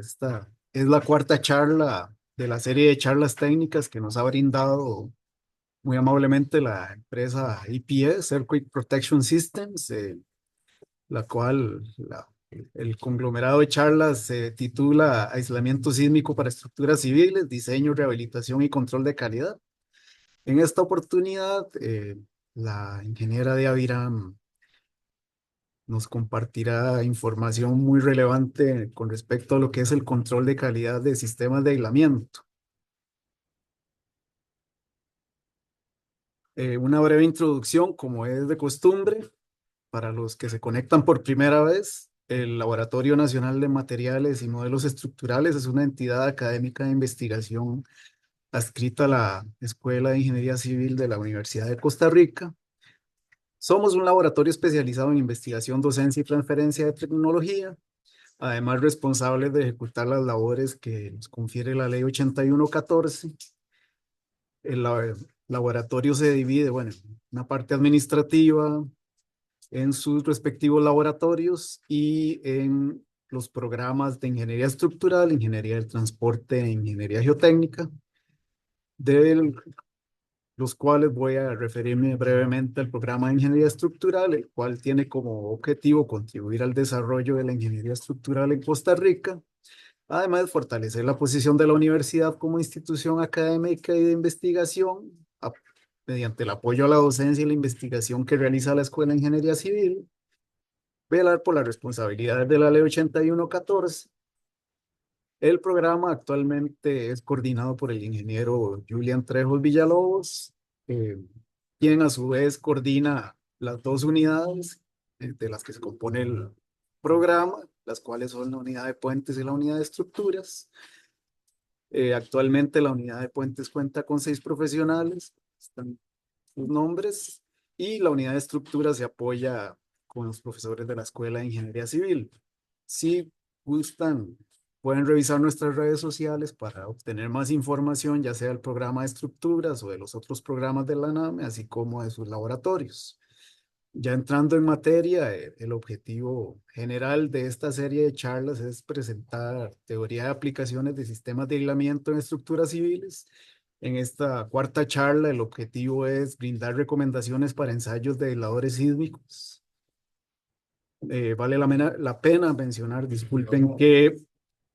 Esta es la cuarta charla de la serie de charlas técnicas que nos ha brindado muy amablemente la empresa EPS, Earthquake Protection Systems, la cual el conglomerado de charlas se titula Aislamiento sísmico para estructuras civiles, diseño, rehabilitación y control de calidad. En esta oportunidad, la ingeniera de Aviram nos compartirá información muy relevante con respecto a lo que es el control de calidad de sistemas de aislamiento. Una breve introducción, como es de costumbre, para los que se conectan por primera vez. El Laboratorio Nacional de Materiales y Modelos Estructurales es una entidad académica de investigación adscrita a la Escuela de Ingeniería Civil de la Universidad de Costa Rica. Somos un laboratorio especializado en investigación, docencia y transferencia de tecnología, además responsables de ejecutar las labores que nos confiere la Ley 8114. Laboratorio se divide, bueno, en una parte administrativa, en sus respectivos laboratorios y en los programas de ingeniería estructural, ingeniería del transporte e ingeniería geotécnica, de los cuales voy a referirme brevemente al programa de ingeniería estructural, el cual tiene como objetivo contribuir al desarrollo de la ingeniería estructural en Costa Rica, además de fortalecer la posición de la universidad como institución académica y de investigación, mediante el apoyo a la docencia y la investigación que realiza la Escuela de Ingeniería Civil, velar por las responsabilidades de la Ley 8114. El programa actualmente es coordinado por el ingeniero Julián Trejos Villalobos, eh, quien a su vez coordina las dos unidades de las que se compone el programa, las cuales son la unidad de puentes y la unidad de estructuras. Actualmente la unidad de puentes cuenta con 6 profesionales, están sus nombres, y la unidad de estructuras se apoya con los profesores de la Escuela de Ingeniería Civil. Si gustan, pueden revisar nuestras redes sociales para obtener más información, ya sea del programa de estructuras o de los otros programas de la NAME, así como de sus laboratorios. Ya entrando en materia, el objetivo general de esta serie de charlas es presentar teoría de aplicaciones de sistemas de aislamiento en estructuras civiles. En esta cuarta charla, el objetivo es brindar recomendaciones para ensayos de aisladores sísmicos. Vale la pena mencionar, disculpen, que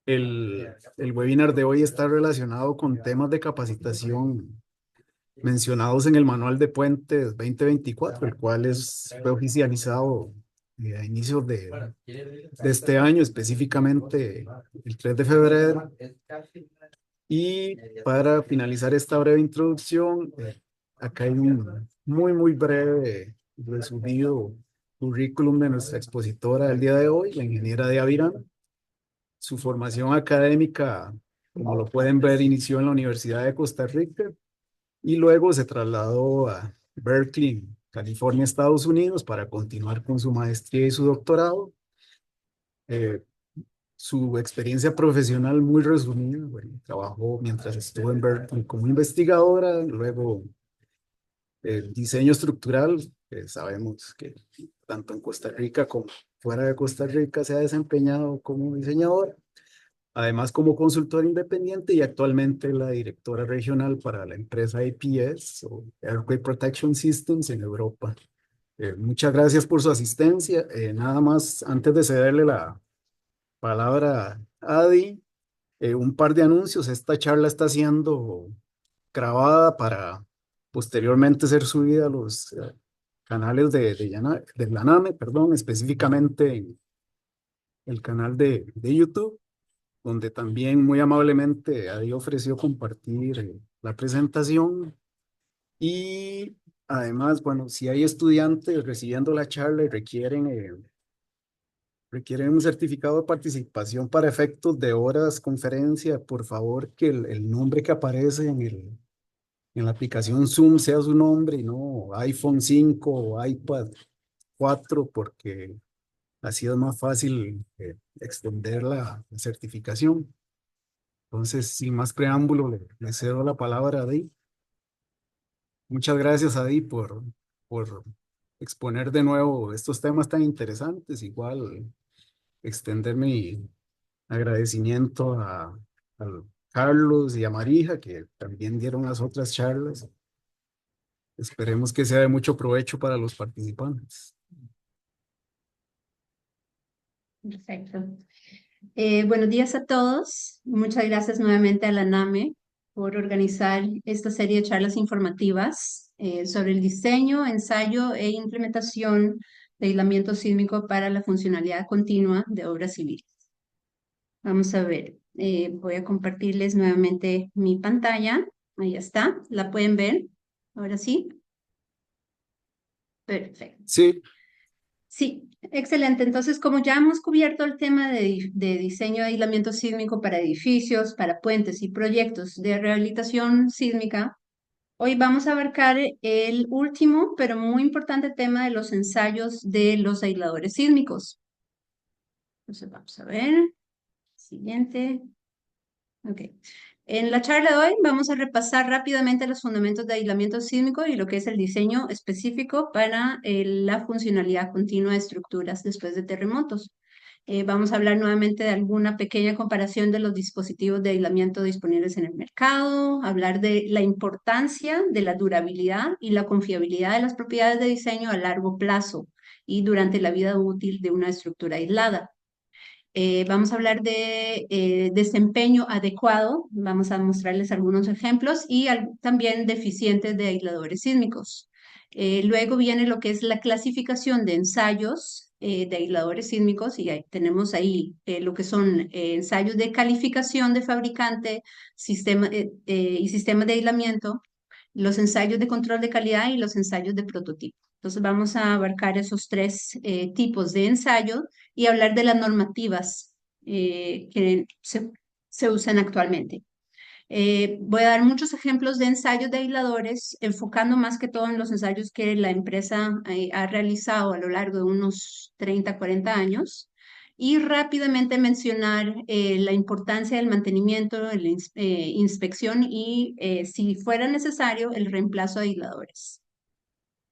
el webinar de hoy está relacionado con temas de capacitación mencionados en el Manual de Puentes 2024, el cual fue oficializado a inicios de este año, específicamente el 3 de febrero. Y para finalizar esta breve introducción, acá hay un muy breve resumido currículum de nuestra expositora del día de hoy, la ingeniera de Avirán. Su formación académica, como lo pueden ver, inició en la Universidad de Costa Rica y luego se trasladó a Berkeley, California, Estados Unidos, para continuar con su maestría y su doctorado. Eh, Su experiencia profesional muy resumida, bueno, trabajó mientras estuvo en Berkeley como investigadora, luego diseño estructural, sabemos que tanto en Costa Rica como fuera de Costa Rica se ha desempeñado como diseñadora, además como consultora independiente y actualmente la directora regional para la empresa APS o Earthquake Protection Systems en Europa. Muchas gracias por su asistencia. Nada más, antes de cederle la palabra a Adi, un par de anuncios. Esta charla está siendo grabada para posteriormente ser subida a los canales de la NAME, perdón, específicamente en el canal de YouTube, donde también muy amablemente Adi ofreció compartir la presentación. Y además, bueno, si hay estudiantes recibiendo la charla y requieren un certificado de participación para efectos de horas conferencia, por favor que el nombre que aparece en la aplicación Zoom sea su nombre y no iPhone 5 o iPad 4, porque así es más fácil extender la certificación. Entonces, sin más preámbulo, le cedo la palabra a Adi. Muchas gracias, Adi, por exponer de nuevo estos temas tan interesantes. Igual extender Agradecimiento a Carlos y a Marija, que también dieron las otras charlas. Esperemos que sea de mucho provecho para los participantes. Perfecto. Buenos días a todos. Muchas gracias nuevamente a la NAME por organizar esta serie de charlas informativas sobre el diseño, ensayo e implementación de aislamiento sísmico para la funcionalidad continua de obras civiles. Vamos a ver, voy a compartirles nuevamente mi pantalla. Ahí está, ¿la pueden ver? Ahora sí. Perfecto. Sí, Sí, excelente. Entonces, como ya hemos cubierto el tema de diseño de aislamiento sísmico para edificios, para puentes y proyectos de rehabilitación sísmica, hoy vamos a abarcar el último, pero muy importante tema de los ensayos de los aisladores sísmicos. Entonces, vamos a ver. Siguiente. Ok. En la charla de hoy vamos a repasar rápidamente los fundamentos de aislamiento sísmico y lo que es el diseño específico para la funcionalidad continua de estructuras después de terremotos. Vamos a hablar nuevamente de alguna pequeña comparación de los dispositivos de aislamiento disponibles en el mercado, hablar de la importancia de la durabilidad y la confiabilidad de las propiedades de diseño a largo plazo y durante la vida útil de una estructura aislada. Vamos a hablar de desempeño adecuado, vamos a mostrarles algunos ejemplos y también deficientes de aisladores sísmicos. Luego viene lo que es la clasificación de ensayos de aisladores sísmicos y tenemos ahí lo que son ensayos de calificación de fabricante y sistemas de aislamiento, los ensayos de control de calidad y los ensayos de prototipo. Entonces vamos a abarcar esos tres tipos de ensayos y hablar de las normativas que se usan actualmente. Voy a dar muchos ejemplos de ensayos de aisladores, enfocando más que todo en los ensayos que la empresa ha realizado a lo largo de unos 30, 40 años. Y rápidamente mencionar la importancia del mantenimiento, la inspección y, si fuera necesario, el reemplazo de aisladores.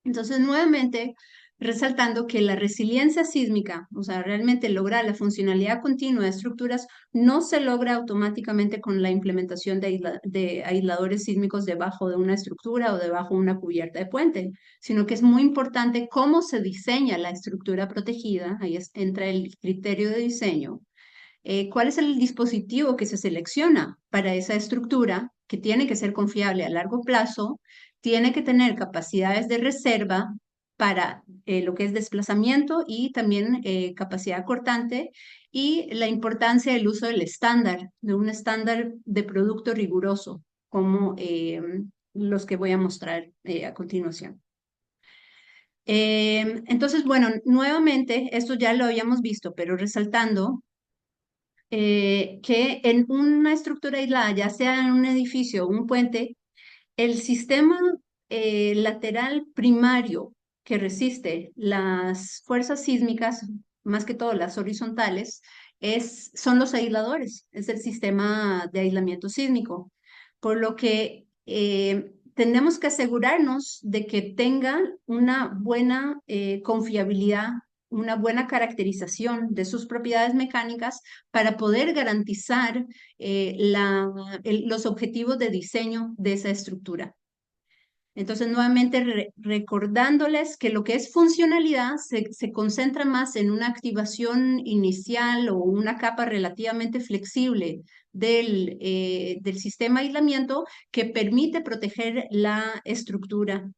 Entonces, nuevamente, resaltando que la resiliencia sísmica, o sea, realmente lograr la funcionalidad continua de estructuras, no se logra automáticamente con la implementación de aisladores sísmicos debajo de una estructura o debajo de una cubierta de puente, sino que es muy importante cómo se diseña la estructura protegida, ahí entra el criterio de diseño, cuál es el dispositivo que se selecciona para esa estructura, que tiene que ser confiable a largo plazo, tiene que tener capacidades de reserva para lo que es desplazamiento y también capacidad cortante y la importancia del uso del estándar, de un estándar de producto riguroso, como los que voy a mostrar a continuación. Entonces, bueno, nuevamente, esto ya lo habíamos visto, pero resaltando que en una estructura aislada, ya sea en un edificio o un puente, el sistema lateral primario que resiste las fuerzas sísmicas, más que todo las horizontales, son los aisladores, es el sistema de aislamiento sísmico. Por lo que tenemos que asegurarnos de que tengan una buena confiabilidad, una buena caracterización de sus propiedades mecánicas para poder garantizar los objetivos de diseño de esa estructura. Entonces, nuevamente recordándoles que lo que es funcionalidad se concentra más en una activación inicial o una capa relativamente flexible del sistema de aislamiento que permite proteger la estructura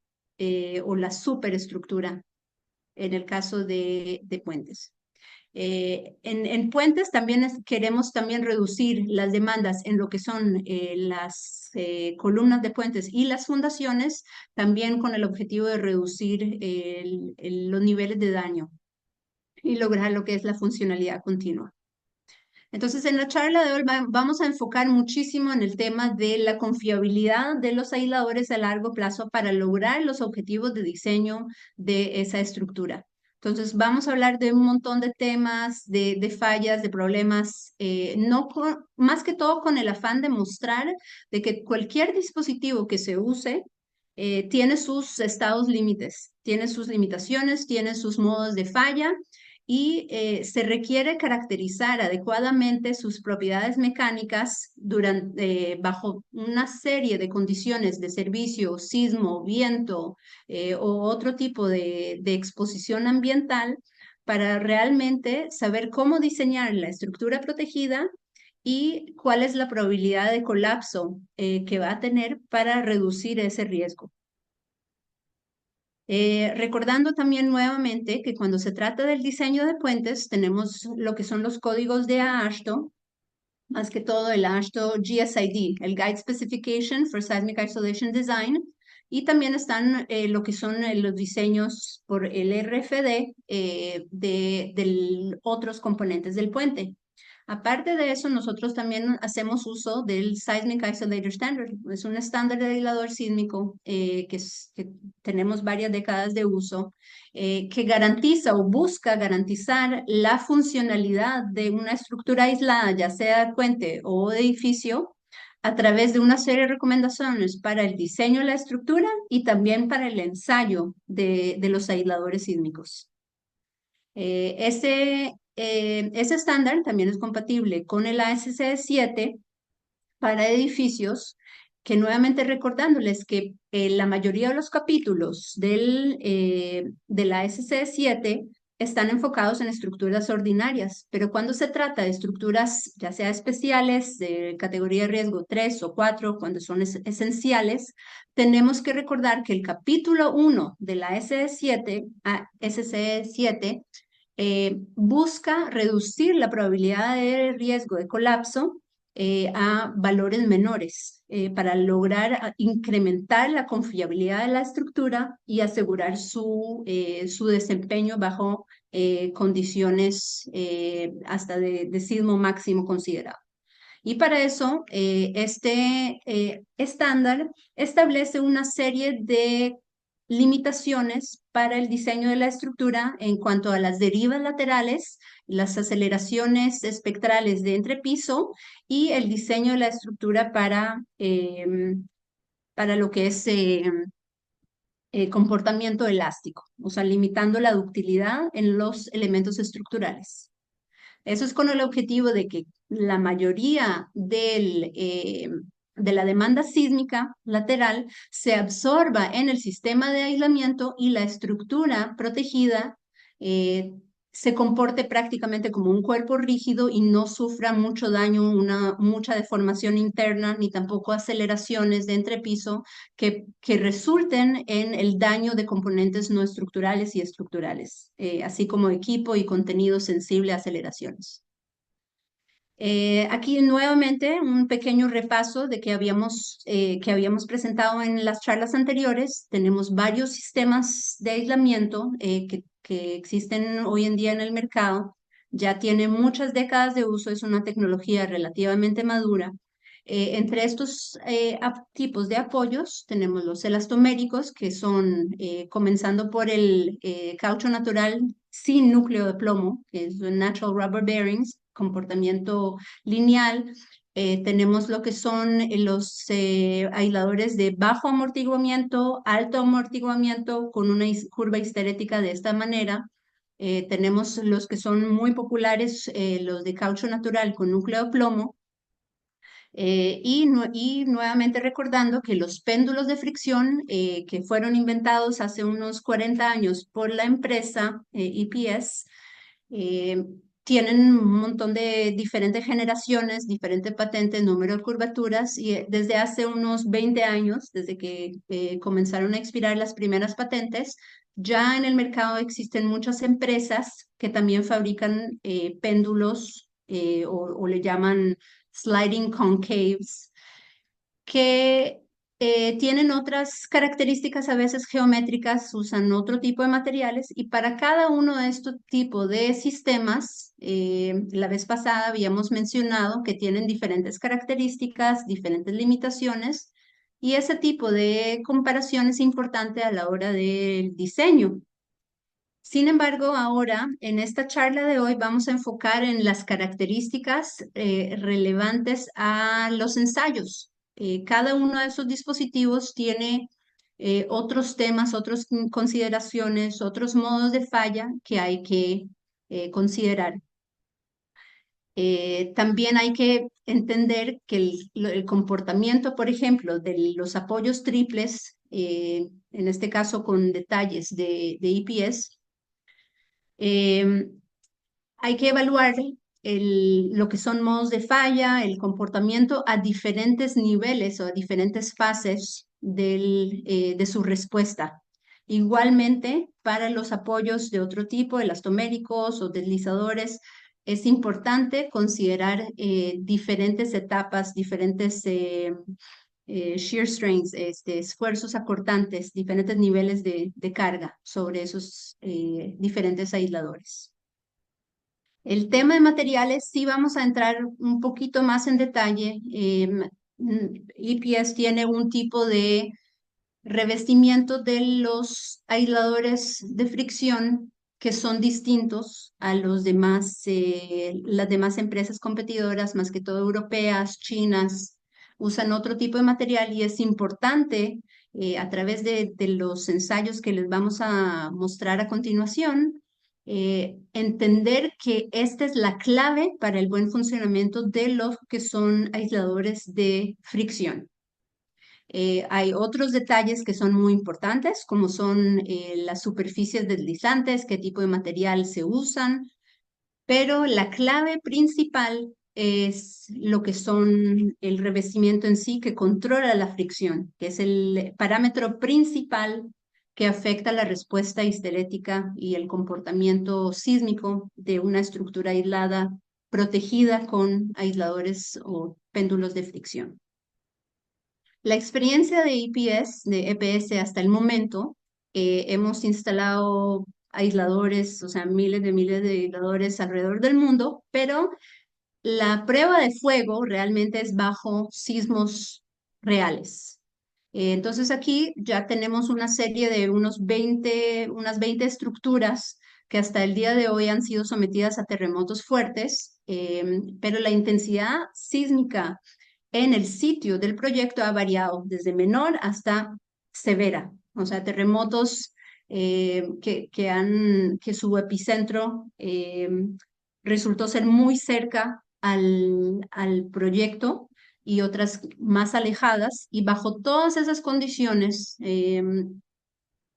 o la superestructura en el caso de puentes. En puentes también queremos también reducir las demandas en lo que son las columnas de puentes y las fundaciones, también con el objetivo de reducir los niveles de daño y lograr lo que es la funcionalidad continua. Entonces, en la charla de hoy vamos a enfocar muchísimo en el tema de la confiabilidad de los aisladores a largo plazo para lograr los objetivos de diseño de esa estructura. Entonces, vamos a hablar de un montón de temas, de fallas, de problemas, más que todo con el afán de mostrar de que cualquier dispositivo que se use tiene sus estados límites, tiene sus limitaciones, tiene sus modos de falla y se requiere caracterizar adecuadamente sus propiedades mecánicas bajo una serie de condiciones de servicio, sismo, viento o otro tipo de exposición ambiental para realmente saber cómo diseñar la estructura protegida y cuál es la probabilidad de colapso que va a tener para reducir ese riesgo. Recordando también nuevamente que cuando se trata del diseño de puentes, tenemos lo que son los códigos de AASHTO, más que todo el AASHTO GSID, el Guide Specification for Seismic Isolation Design, y también están lo que son los diseños por el RFD de otros componentes del puente. Aparte de eso, nosotros también hacemos uso del Seismic Isolator Standard. Es un estándar de aislador sísmico que tenemos varias décadas de uso, que garantiza o busca garantizar la funcionalidad de una estructura aislada, ya sea puente o edificio, a través de una serie de recomendaciones para el diseño de la estructura y también para el ensayo de los aisladores sísmicos. Ese estándar también es compatible con el ASC 7 para edificios, que nuevamente recordándoles que la mayoría de los capítulos del ASC 7 están enfocados en estructuras ordinarias, pero cuando se trata de estructuras ya sea especiales, de categoría de riesgo 3 o 4, cuando son esenciales, tenemos que recordar que el capítulo 1 de la ASC 7 busca reducir la probabilidad de riesgo de colapso a valores menores para lograr incrementar la confiabilidad de la estructura y asegurar su desempeño bajo condiciones hasta de sismo máximo considerado. Y para eso, este estándar establece una serie de limitaciones para el diseño de la estructura en cuanto a las derivas laterales, las aceleraciones espectrales de entrepiso y el diseño de la estructura para lo que es comportamiento elástico, o sea, limitando la ductilidad en los elementos estructurales. Eso es con el objetivo de que la mayoría de la demanda sísmica lateral se absorba en el sistema de aislamiento y la estructura protegida eh, se comporte prácticamente como un cuerpo rígido y no sufra mucho daño, mucha deformación interna, ni tampoco aceleraciones de entrepiso que resulten en el daño de componentes no estructurales y estructurales, así como equipo y contenido sensible a aceleraciones. Aquí nuevamente un pequeño repaso de que habíamos presentado en las charlas anteriores. Tenemos varios sistemas de aislamiento que existen hoy en día en el mercado. Ya tiene muchas décadas de uso, es una tecnología relativamente madura. Entre estos tipos de apoyos tenemos los elastoméricos, que son comenzando por el caucho natural sin núcleo de plomo, que es Natural Rubber Bearings, comportamiento lineal. Tenemos lo que son los aisladores de bajo amortiguamiento, alto amortiguamiento, con una curva histerética de esta manera. Tenemos los que son muy populares, los de caucho natural con núcleo de plomo. Y nuevamente recordando que los péndulos de fricción que fueron inventados hace unos 40 años por la empresa EPS tienen un montón de diferentes generaciones, diferentes patentes, número de curvaturas y desde hace unos 20 años, desde que comenzaron a expirar las primeras patentes, ya en el mercado existen muchas empresas que también fabrican péndulos o le llaman sliding concaves, que tienen otras características a veces geométricas, usan otro tipo de materiales y para cada uno de estos tipos de sistemas, la vez pasada habíamos mencionado que tienen diferentes características, diferentes limitaciones y ese tipo de comparación es importante a la hora del diseño. Sin embargo, ahora en esta charla de hoy vamos a enfocar en las características relevantes a los ensayos. Cada uno de esos dispositivos tiene otros temas, otras consideraciones, otros modos de falla que hay que considerar. También hay que entender que el comportamiento, por ejemplo, de los apoyos triples, en este caso con detalles de EPS, hay que evaluar lo que son modos de falla, el comportamiento a diferentes niveles o a diferentes fases de su respuesta. Igualmente, para los apoyos de otro tipo, elastoméricos o deslizadores, es importante considerar diferentes etapas, diferentes shear strains, esfuerzos acortantes, diferentes niveles de carga sobre esos diferentes aisladores. El tema de materiales, sí vamos a entrar un poquito más en detalle. EPS tiene un tipo de revestimiento de los aisladores de fricción que son distintos a los demás, las demás empresas competidoras, más que todo europeas, chinas, usan otro tipo de material y es importante a través de los ensayos que les vamos a mostrar a continuación, entender que esta es la clave para el buen funcionamiento de los que son aisladores de fricción. Hay otros detalles que son muy importantes, como son las superficies deslizantes, qué tipo de material se usan, pero la clave principal es lo que son el revestimiento en sí que controla la fricción, que es el parámetro principal que afecta la respuesta histerética y el comportamiento sísmico de una estructura aislada protegida con aisladores o péndulos de fricción. La experiencia de EPS hasta el momento, hemos instalado aisladores, o sea, miles de aisladores alrededor del mundo, pero la prueba de fuego realmente es bajo sismos reales. Entonces aquí ya tenemos una serie de unas 20 estructuras que hasta el día de hoy han sido sometidas a terremotos fuertes, pero la intensidad sísmica en el sitio del proyecto ha variado desde menor hasta severa, o sea, terremotos que su epicentro resultó ser muy cerca al proyecto y otras más alejadas, y bajo todas esas condiciones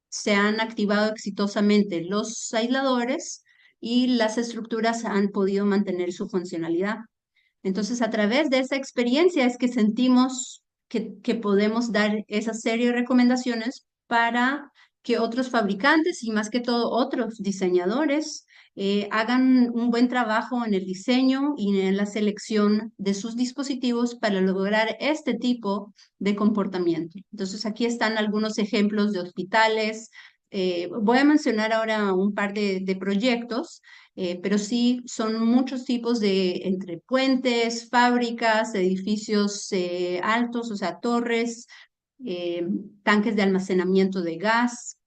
se han activado exitosamente los aisladores y las estructuras han podido mantener su funcionalidad. Entonces, a través de esa experiencia es que sentimos que podemos dar esa serie de recomendaciones para que otros fabricantes y más que todo otros diseñadores hagan un buen trabajo en el diseño y en la selección de sus dispositivos para lograr este tipo de comportamiento. Entonces, aquí están algunos ejemplos de hospitales. Voy a mencionar ahora un par de proyectos, pero sí son muchos tipos de entre puentes, fábricas, edificios altos, o sea, torres, eh, tanques de almacenamiento de gas,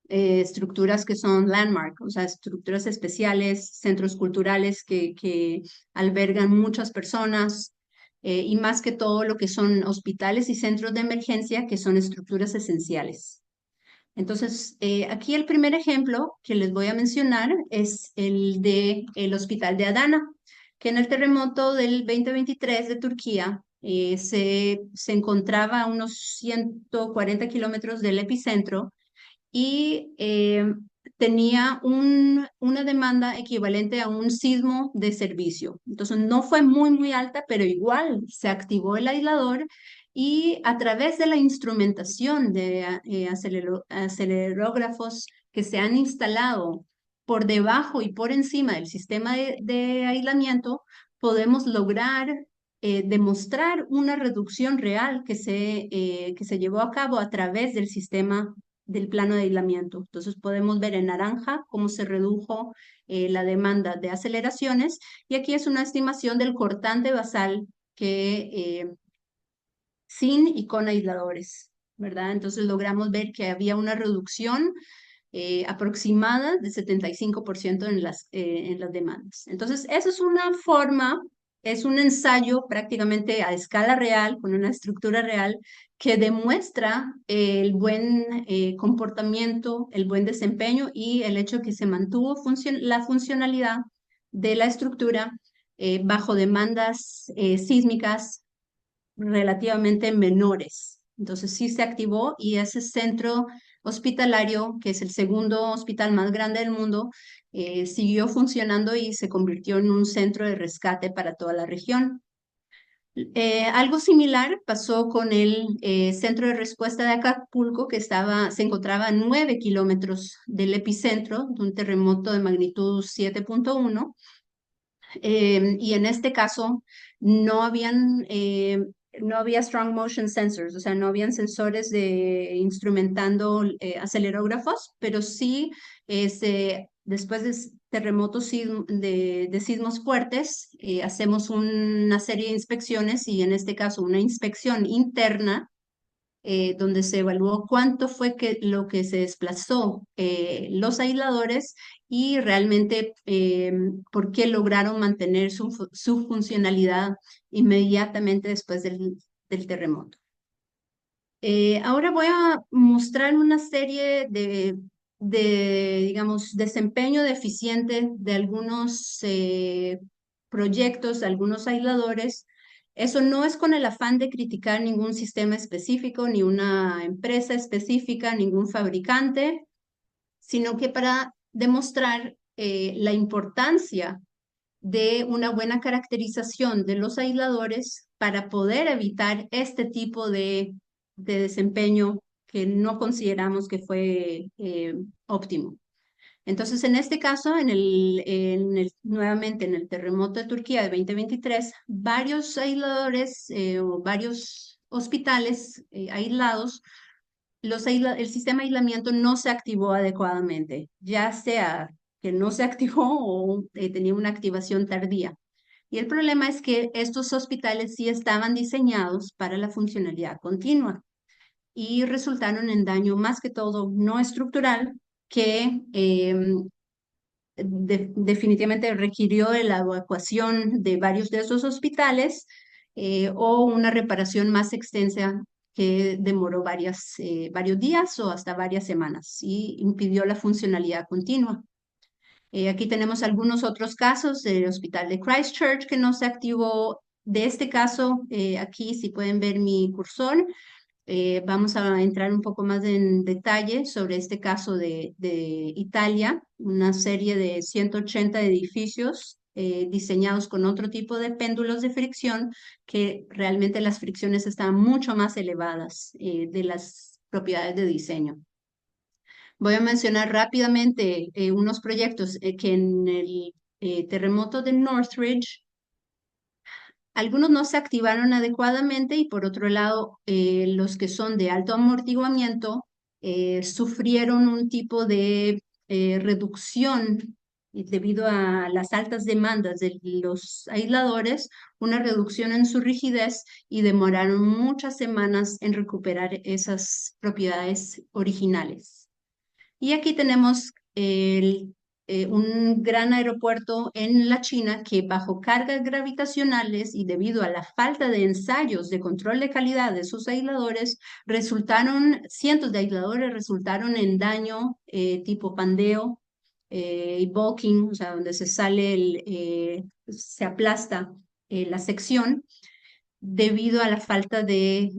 estructuras que son landmark, o sea, estructuras especiales, centros culturales que albergan muchas personas. Y más que todo lo que son hospitales y centros de emergencia, que son estructuras esenciales. Entonces, aquí el primer ejemplo que les voy a mencionar es el de el Hospital de Adana, que en el terremoto del 2023 de Turquía se encontraba a unos 140 kilómetros del epicentro y tenía una demanda equivalente a un sismo de servicio. Entonces no fue muy alta, pero igual se activó el aislador y a través de la instrumentación de acelerógrafos que se han instalado por debajo y por encima del sistema de aislamiento, podemos lograr demostrar una reducción real que se llevó a cabo a través del sistema del plano de aislamiento. Entonces podemos ver en naranja cómo se redujo la demanda de aceleraciones y aquí es una estimación del cortante basal que sin y con aisladores, ¿verdad? Entonces logramos ver que había una reducción aproximada de 75% en las demandas. Entonces, esa es una forma es un ensayo prácticamente a escala real, con una estructura real, que demuestra el buen comportamiento, el buen desempeño y el hecho que se mantuvo la funcionalidad de la estructura bajo demandas sísmicas relativamente menores. Entonces sí se activó y ese centro hospitalario, que es el segundo hospital más grande del mundo, siguió funcionando y se convirtió en un centro de rescate para toda la región. Algo similar pasó con el centro de respuesta de Acapulco, que se encontraba a 9 kilómetros del epicentro de un terremoto de magnitud 7.1. Y en este caso no no había strong motion sensors, o sea, no habían sensores de instrumentando acelerógrafos, pero sí después de terremotos de sismos fuertes, hacemos una serie de inspecciones y en este caso una inspección interna donde se evaluó cuánto fue lo que se desplazó los aisladores y realmente por qué lograron mantener su funcionalidad inmediatamente después del terremoto. Ahora voy a mostrar una serie digamos, desempeño deficiente de algunos proyectos, de algunos aisladores. Eso no es con el afán de criticar ningún sistema específico, ni una empresa específica, ningún fabricante, sino que para demostrar la importancia de una buena caracterización de los aisladores para poder evitar este tipo de desempeño que no consideramos que fue óptimo. Entonces, en este caso, nuevamente en el terremoto de Turquía de 2023, varios aisladores o varios hospitales aislados, el sistema de aislamiento no se activó adecuadamente, ya sea que no se activó o tenía una activación tardía. Y el problema es que estos hospitales sí estaban diseñados para la funcionalidad continua y resultaron en daño más que todo no estructural, que definitivamente requirió la evacuación de varios de esos hospitales o una reparación más extensa que demoró varios días o hasta varias semanas y impidió la funcionalidad continua. Aquí tenemos algunos otros casos del hospital de Christchurch que no se activó. De este caso, aquí si pueden ver mi cursor, vamos a entrar un poco más en detalle sobre este caso de Italia, una serie de 180 edificios diseñados con otro tipo de péndulos de fricción, que realmente las fricciones están mucho más elevadas de las propiedades de diseño. Voy a mencionar rápidamente unos proyectos que en el terremoto de Northridge, algunos no se activaron adecuadamente y por otro lado, los que son de alto amortiguamiento sufrieron un tipo de reducción debido a las altas demandas de los aisladores, una reducción en su rigidez y demoraron muchas semanas en recuperar esas propiedades originales. Y aquí tenemos un gran aeropuerto en la China que bajo cargas gravitacionales y debido a la falta de ensayos de control de calidad de sus aisladores, cientos de aisladores resultaron en daño tipo pandeo y bulking, o sea, donde se aplasta la sección debido a la falta de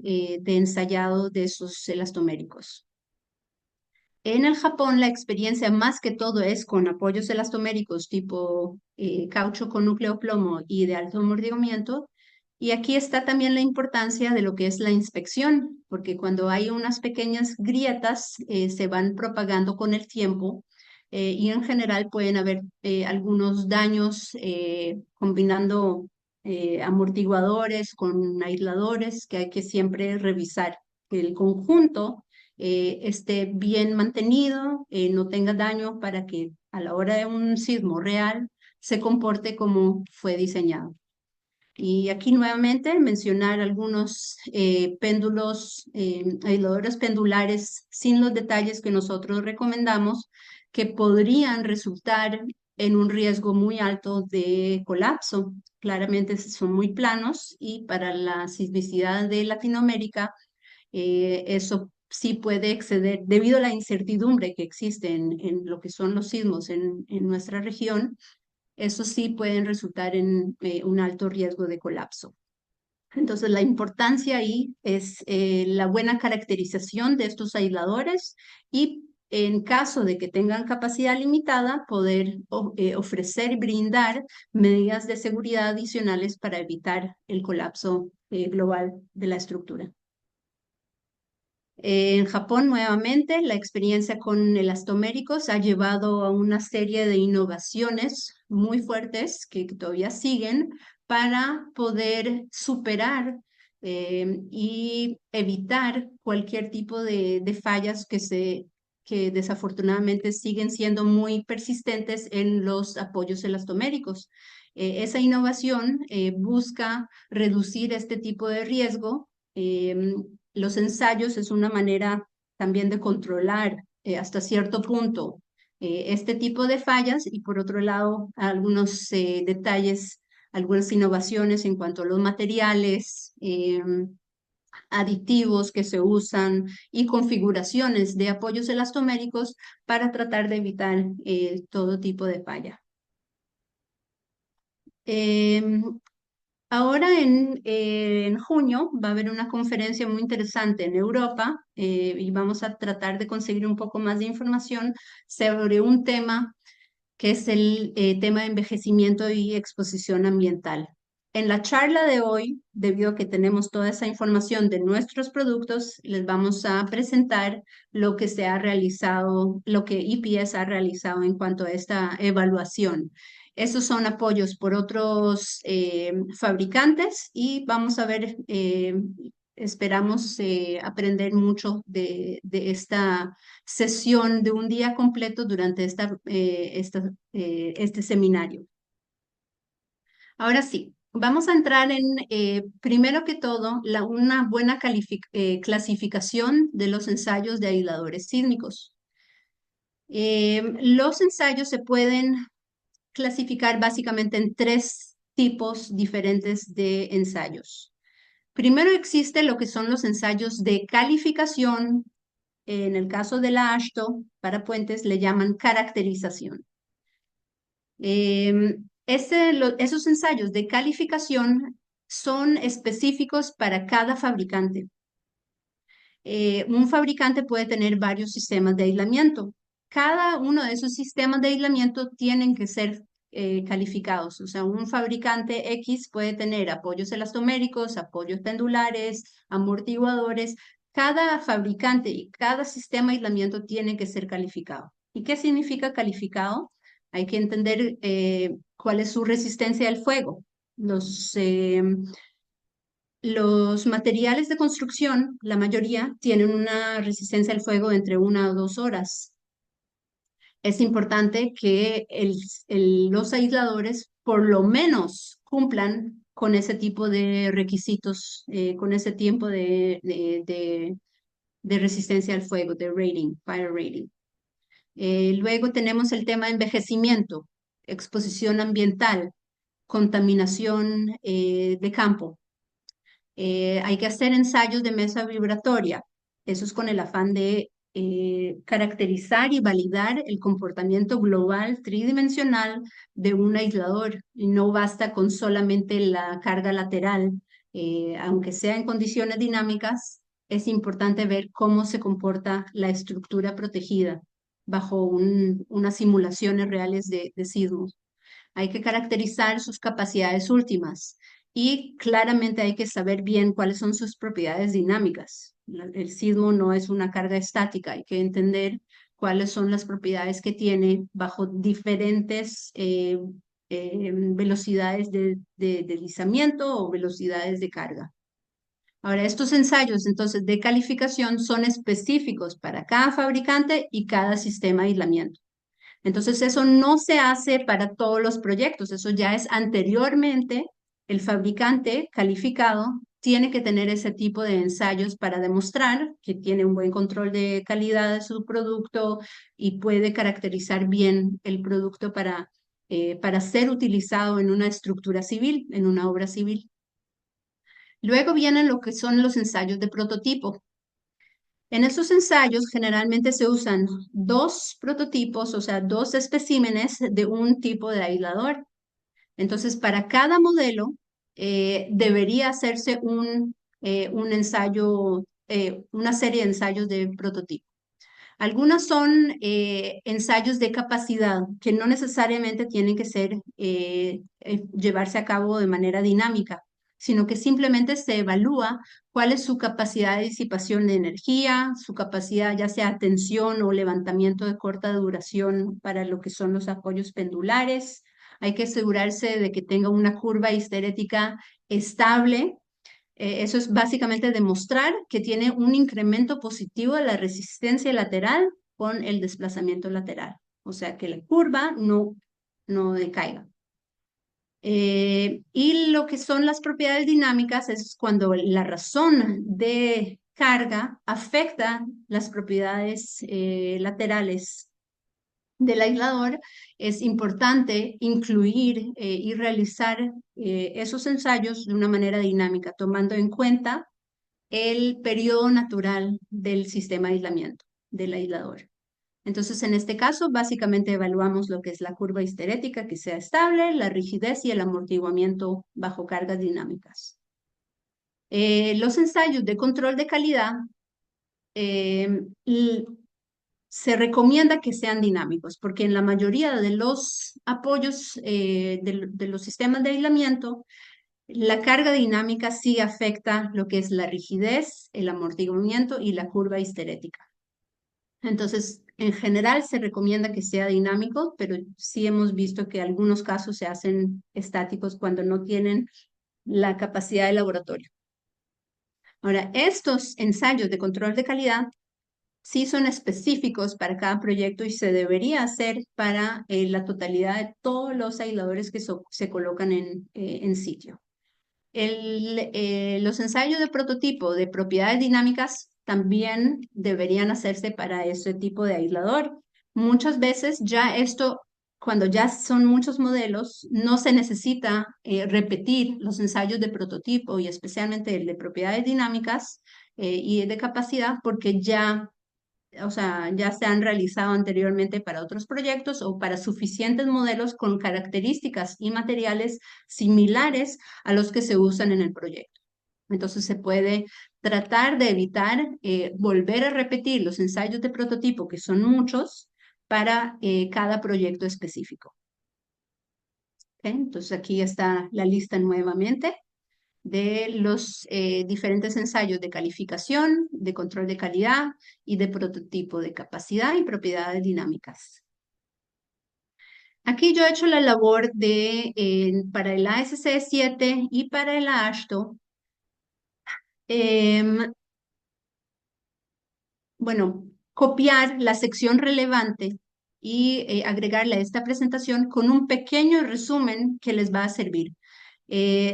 ensayado de esos elastoméricos. En el Japón, la experiencia más que todo es con apoyos elastoméricos tipo caucho con núcleo plomo y de alto amortiguamiento. Y aquí está también la importancia de lo que es la inspección, porque cuando hay unas pequeñas grietas se van propagando con el tiempo y en general pueden haber algunos daños combinando amortiguadores con aisladores que hay que siempre revisar. El conjunto esté bien mantenido, no tenga daño para que a la hora de un sismo real se comporte como fue diseñado. Y aquí nuevamente mencionar algunos péndulos, aisladores pendulares sin los detalles que nosotros recomendamos, que podrían resultar en un riesgo muy alto de colapso. Claramente son muy planos y para la sismicidad de Latinoamérica, eso sí puede exceder, debido a la incertidumbre que existe en lo que son los sismos en nuestra región, eso sí pueden resultar en un alto riesgo de colapso. Entonces, la importancia ahí es la buena caracterización de estos aisladores y en caso de que tengan capacidad limitada, poder ofrecer y brindar medidas de seguridad adicionales para evitar el colapso global de la estructura. En Japón, nuevamente, la experiencia con elastoméricos ha llevado a una serie de innovaciones muy fuertes que todavía siguen para poder superar y evitar cualquier tipo de fallas que desafortunadamente siguen siendo muy persistentes en los apoyos elastoméricos. Esa innovación busca reducir este tipo de riesgo. Los ensayos es una manera también de controlar hasta cierto punto este tipo de fallas y por otro lado algunos detalles, algunas innovaciones en cuanto a los materiales, aditivos que se usan y configuraciones de apoyos elastoméricos para tratar de evitar todo tipo de falla. Ahora en junio va a haber una conferencia muy interesante en Europa y vamos a tratar de conseguir un poco más de información sobre un tema que es el tema de envejecimiento y exposición ambiental. En la charla de hoy, debido a que tenemos toda esa información de nuestros productos, les vamos a presentar lo que se ha realizado, lo que EPS ha realizado en cuanto a esta evaluación. Estos son apoyos por otros fabricantes y vamos a ver, esperamos aprender mucho de esta sesión de un día completo durante este seminario. Ahora sí, vamos a entrar en, primero que todo, una buena clasificación de los ensayos de aisladores sísmicos. Los ensayos se pueden clasificar básicamente en tres tipos diferentes de ensayos. Primero existe lo que son los ensayos de calificación. En el caso de la AASHTO, para puentes le llaman caracterización. Esos ensayos de calificación son específicos para cada fabricante. Un fabricante puede tener varios sistemas de aislamiento. Cada uno de esos sistemas de aislamiento tienen que ser calificados. O sea, un fabricante X puede tener apoyos elastoméricos, apoyos pendulares, amortiguadores. Cada fabricante y cada sistema de aislamiento tiene que ser calificado. ¿Y qué significa calificado? Hay que entender cuál es su resistencia al fuego. Los materiales de construcción, la mayoría, tienen una resistencia al fuego de entre 1 a 2 horas. Es importante que los aisladores por lo menos cumplan con ese tipo de requisitos, con ese tiempo de resistencia al fuego, de rating, fire rating. Luego tenemos el tema de envejecimiento, exposición ambiental, contaminación de campo. Hay que hacer ensayos de mesa vibratoria. Eso es con el afán de caracterizar y validar el comportamiento global tridimensional de un aislador. Y no basta con solamente la carga lateral. Aunque sea en condiciones dinámicas, es importante ver cómo se comporta la estructura protegida bajo unas simulaciones reales de sismos. Hay que caracterizar sus capacidades últimas y claramente hay que saber bien cuáles son sus propiedades dinámicas. El sismo no es una carga estática, hay que entender cuáles son las propiedades que tiene bajo diferentes velocidades de deslizamiento o velocidades de carga. Ahora, estos ensayos entonces de calificación son específicos para cada fabricante y cada sistema de aislamiento. Entonces, eso no se hace para todos los proyectos, eso ya es anteriormente el fabricante calificado tiene que tener ese tipo de ensayos para demostrar que tiene un buen control de calidad de su producto y puede caracterizar bien el producto para para ser utilizado en una estructura civil, en una obra civil. Luego vienen lo que son los ensayos de prototipo. En estos ensayos generalmente se usan dos prototipos, o sea, dos especímenes de un tipo de aislador. Entonces, para cada modelo debería hacerse un ensayo, una serie de ensayos de prototipo. Algunas son ensayos de capacidad que no necesariamente tienen que ser llevarse a cabo de manera dinámica, sino que simplemente se evalúa cuál es su capacidad de disipación de energía, su capacidad ya sea tensión o levantamiento de corta duración para lo que son los apoyos pendulares. Hay que asegurarse de que tenga una curva histerética estable. Eso es básicamente demostrar que tiene un incremento positivo de la resistencia lateral con el desplazamiento lateral, o sea que la curva no decaiga. Y lo que son las propiedades dinámicas es cuando la razón de carga afecta las propiedades laterales del aislador. Es importante incluir y realizar esos ensayos de una manera dinámica, tomando en cuenta el periodo natural del sistema de aislamiento, del aislador. Entonces, en este caso, básicamente evaluamos lo que es la curva histerética, que sea estable, la rigidez y el amortiguamiento bajo cargas dinámicas. Los ensayos de control de calidad eh, se recomienda que sean dinámicos, porque en la mayoría de los apoyos de los sistemas de aislamiento, la carga dinámica sí afecta lo que es la rigidez, el amortiguamiento y la curva histerética. Entonces, en general se recomienda que sea dinámico, pero sí hemos visto que algunos casos se hacen estáticos cuando no tienen la capacidad de laboratorio. Ahora, estos ensayos de control de calidad sí son específicos para cada proyecto y se debería hacer para la totalidad de todos los aisladores que se colocan en sitio. Los ensayos de prototipo de propiedades dinámicas también deberían hacerse para ese tipo de aislador. Muchas veces ya esto, cuando ya son muchos modelos, no se necesita repetir los ensayos de prototipo y especialmente el de propiedades dinámicas y de capacidad porque ya, o sea, ya se han realizado anteriormente para otros proyectos o para suficientes modelos con características y materiales similares a los que se usan en el proyecto. Entonces se puede tratar de evitar volver a repetir los ensayos de prototipo, que son muchos, para cada proyecto específico. ¿Okay? Entonces aquí está la lista nuevamente de los diferentes ensayos de calificación, de control de calidad y de prototipo de capacidad y propiedades dinámicas. Aquí yo he hecho la labor para el ASC 7 y para el AASHTO. Bueno, copiar la sección relevante y agregarle a esta presentación con un pequeño resumen que les va a servir.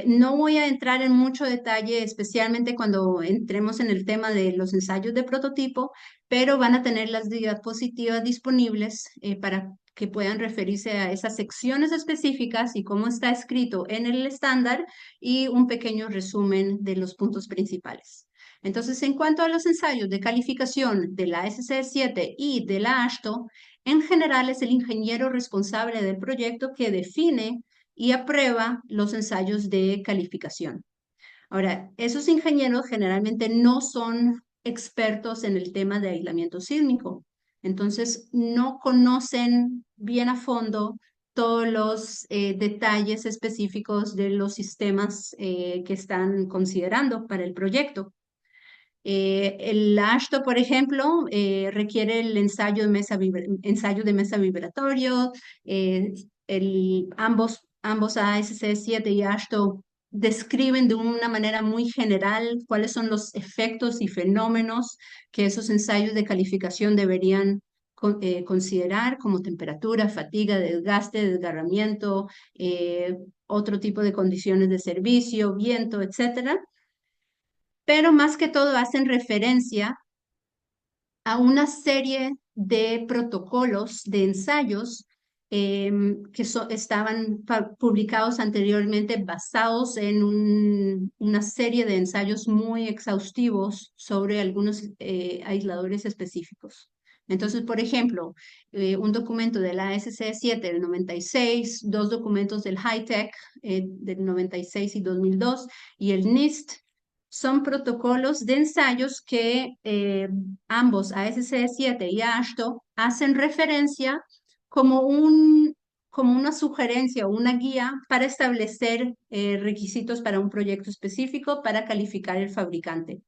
No voy a entrar en mucho detalle, especialmente cuando entremos en el tema de los ensayos de prototipo, pero van a tener las diapositivas disponibles para que puedan referirse a esas secciones específicas y cómo está escrito en el estándar y un pequeño resumen de los puntos principales. Entonces, en cuanto a los ensayos de calificación de la SC7 y de la AASHTO, en general es el ingeniero responsable del proyecto que define y aprueba los ensayos de calificación. Ahora, esos ingenieros generalmente no son expertos en el tema de aislamiento sísmico, entonces no conocen bien a fondo todos los detalles específicos de los sistemas que están considerando para el proyecto. El ASHTO, por ejemplo, requiere el ensayo de mesa vibratorio. Ambos ASC 7 y ASHTO describen de una manera muy general cuáles son los efectos y fenómenos que esos ensayos de calificación deberían considerar, como temperatura, fatiga, desgaste, desgarramiento, otro tipo de condiciones de servicio, viento, etcétera, pero más que todo hacen referencia a una serie de protocolos de ensayos estaban publicados anteriormente basados en una serie de ensayos muy exhaustivos sobre algunos aisladores específicos. Entonces, por ejemplo, un documento de la SC7 del 96, dos documentos del HITECH del 96 y 2002 y el NIST son protocolos de ensayos que ambos, ASC7 y AASHTO, hacen referencia como como una sugerencia o una guía para establecer requisitos para un proyecto específico para calificar el fabricante.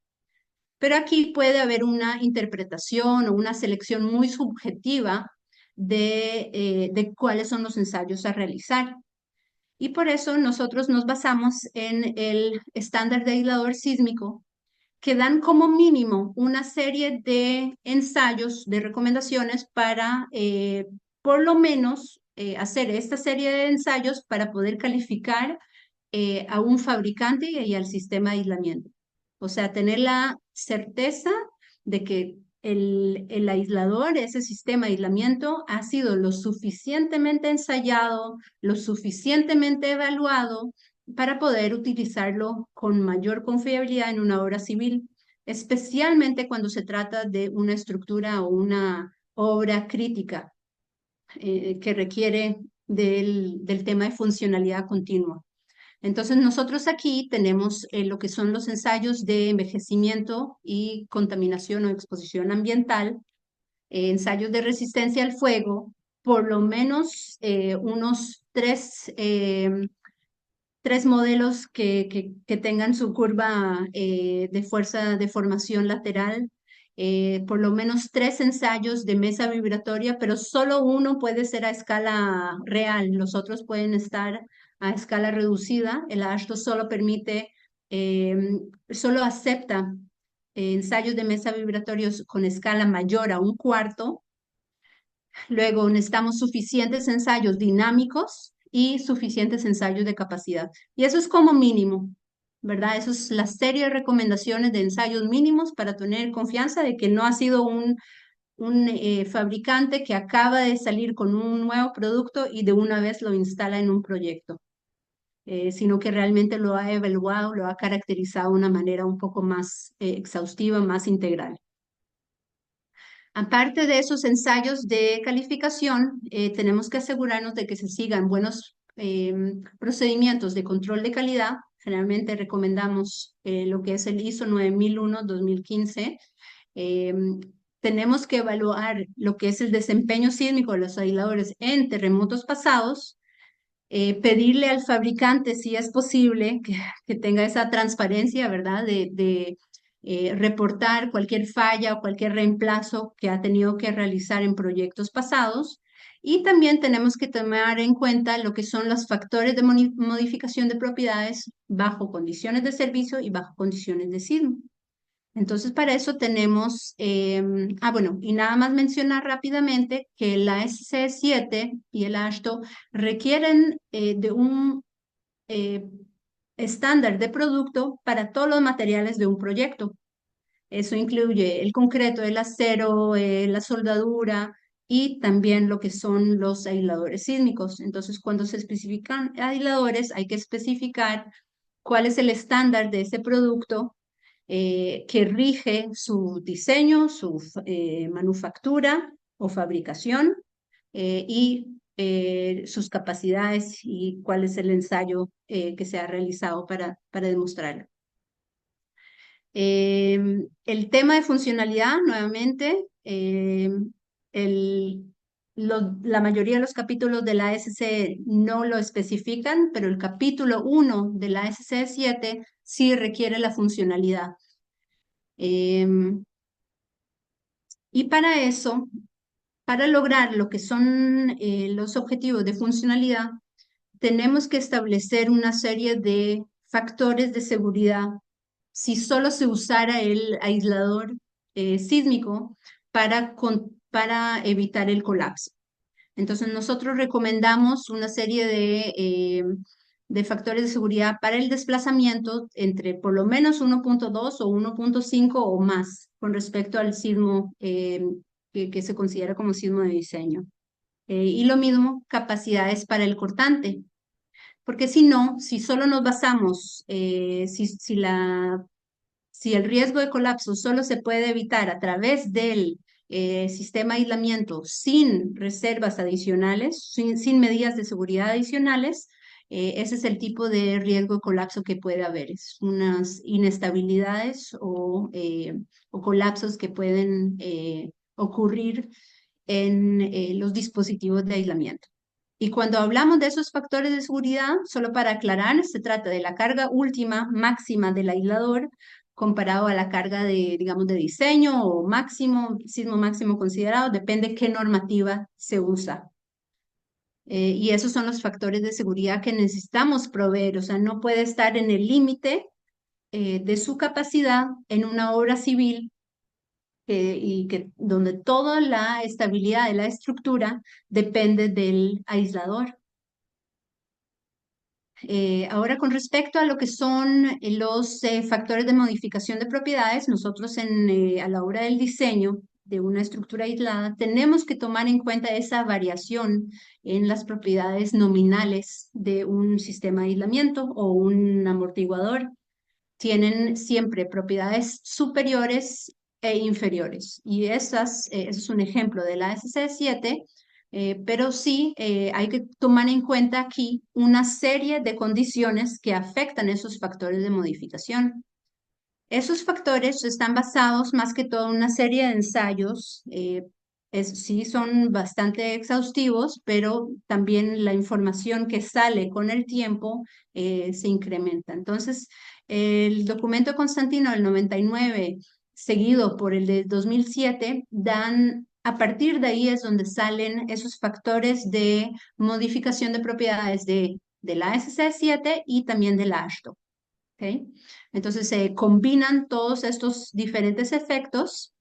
Pero aquí puede haber una interpretación o una selección muy subjetiva de cuáles son los ensayos a realizar. Y por eso nosotros nos basamos en el estándar de aislador sísmico, que dan como mínimo una serie de ensayos, de recomendaciones para por lo menos hacer esta serie de ensayos para poder calificar a un fabricante y al sistema de aislamiento. O sea, tener la certeza de que el aislador, ese sistema de aislamiento, ha sido lo suficientemente ensayado, lo suficientemente evaluado para poder utilizarlo con mayor confiabilidad en una obra civil, especialmente cuando se trata de una estructura o una obra crítica que requiere del tema de funcionalidad continua. Entonces, nosotros aquí tenemos lo que son los ensayos de envejecimiento y contaminación o exposición ambiental, ensayos de resistencia al fuego, por lo menos unos tres modelos que tengan su curva de fuerza de formación lateral, por lo menos tres ensayos de mesa vibratoria, pero solo uno puede ser a escala real, los otros pueden estar a escala reducida. El AASHTO solo permite, eh, solo acepta ensayos de mesa vibratorios con escala mayor a un cuarto. Luego necesitamos suficientes ensayos dinámicos y suficientes ensayos de capacidad. Y eso es como mínimo, ¿verdad? Eso es la serie de recomendaciones de ensayos mínimos para tener confianza de que no ha sido un fabricante que acaba de salir con un nuevo producto y de una vez lo instala en un proyecto, sino que realmente lo ha evaluado, lo ha caracterizado de una manera un poco más exhaustiva, más integral. Aparte de esos ensayos de calificación, tenemos que asegurarnos de que se sigan buenos procedimientos de control de calidad. Generalmente recomendamos lo que es el ISO 9001-2015. Tenemos que evaluar lo que es el desempeño sísmico de los aisladores en terremotos pasados. Pedirle al fabricante, si es posible, que tenga esa transparencia, ¿verdad? De reportar cualquier falla o cualquier reemplazo que ha tenido que realizar en proyectos pasados. Y también tenemos que tomar en cuenta lo que son los factores de modificación de propiedades bajo condiciones de servicio y bajo condiciones de sismo. Entonces, para eso tenemos, bueno, y nada más mencionar rápidamente que la SC7 y el AASHTO requieren de un eh, estándar de producto para todos los materiales de un proyecto. Eso incluye el concreto, el acero, la soldadura y también lo que son los aisladores sísmicos. Entonces, cuando se especifican aisladores, hay que especificar cuál es el estándar de ese producto que rige su diseño, su manufactura o fabricación y sus capacidades y cuál es el ensayo que se ha realizado para demostrarlo. El tema de funcionalidad, nuevamente, la mayoría de los capítulos de la SC no lo especifican, pero el capítulo 1 de la SC7 sí requiere la funcionalidad. Y para eso, para lograr lo que son los objetivos de funcionalidad, tenemos que establecer una serie de factores de seguridad. Si solo se usara el aislador sísmico para evitar el colapso. Entonces, nosotros recomendamos una serie de factores de seguridad para el desplazamiento entre por lo menos 1.2 o 1.5 o más con respecto al sismo que se considera como sismo de diseño. Y lo mismo, capacidades para el cortante. Porque si no, si solo nos basamos, si el riesgo de colapso solo se puede evitar a través del sistema de aislamiento sin reservas adicionales, sin medidas de seguridad adicionales, ese es el tipo de riesgo de colapso que puede haber. Es unas inestabilidades o colapsos que pueden ocurrir en los dispositivos de aislamiento. Y cuando hablamos de esos factores de seguridad, solo para aclarar, se trata de la carga última máxima del aislador comparado a la carga de, digamos, de diseño o máximo, sismo máximo considerado, depende qué normativa se usa. Y esos son los factores de seguridad que necesitamos proveer, o sea, no puede estar en el límite de su capacidad en una obra civil donde toda la estabilidad de la estructura depende del aislador. Ahora, con respecto a lo que son los factores de modificación de propiedades, nosotros a la hora del diseño de una estructura aislada tenemos que tomar en cuenta esa variación en las propiedades nominales de un sistema de aislamiento o un amortiguador. Tienen siempre propiedades superiores e inferiores. Y ese es un ejemplo de la SC7, pero sí hay que tomar en cuenta aquí una serie de condiciones que afectan esos factores de modificación. Esos factores están basados más que todo en una serie de ensayos. Sí son bastante exhaustivos, pero también la información que sale con el tiempo se incrementa. Entonces, el documento de Constantino del 99, seguido por el de 2007, a partir de ahí es donde salen esos factores de modificación de propiedades de la SC7 y también de la AASHTO. ¿Ok? Entonces se combinan todos estos diferentes efectos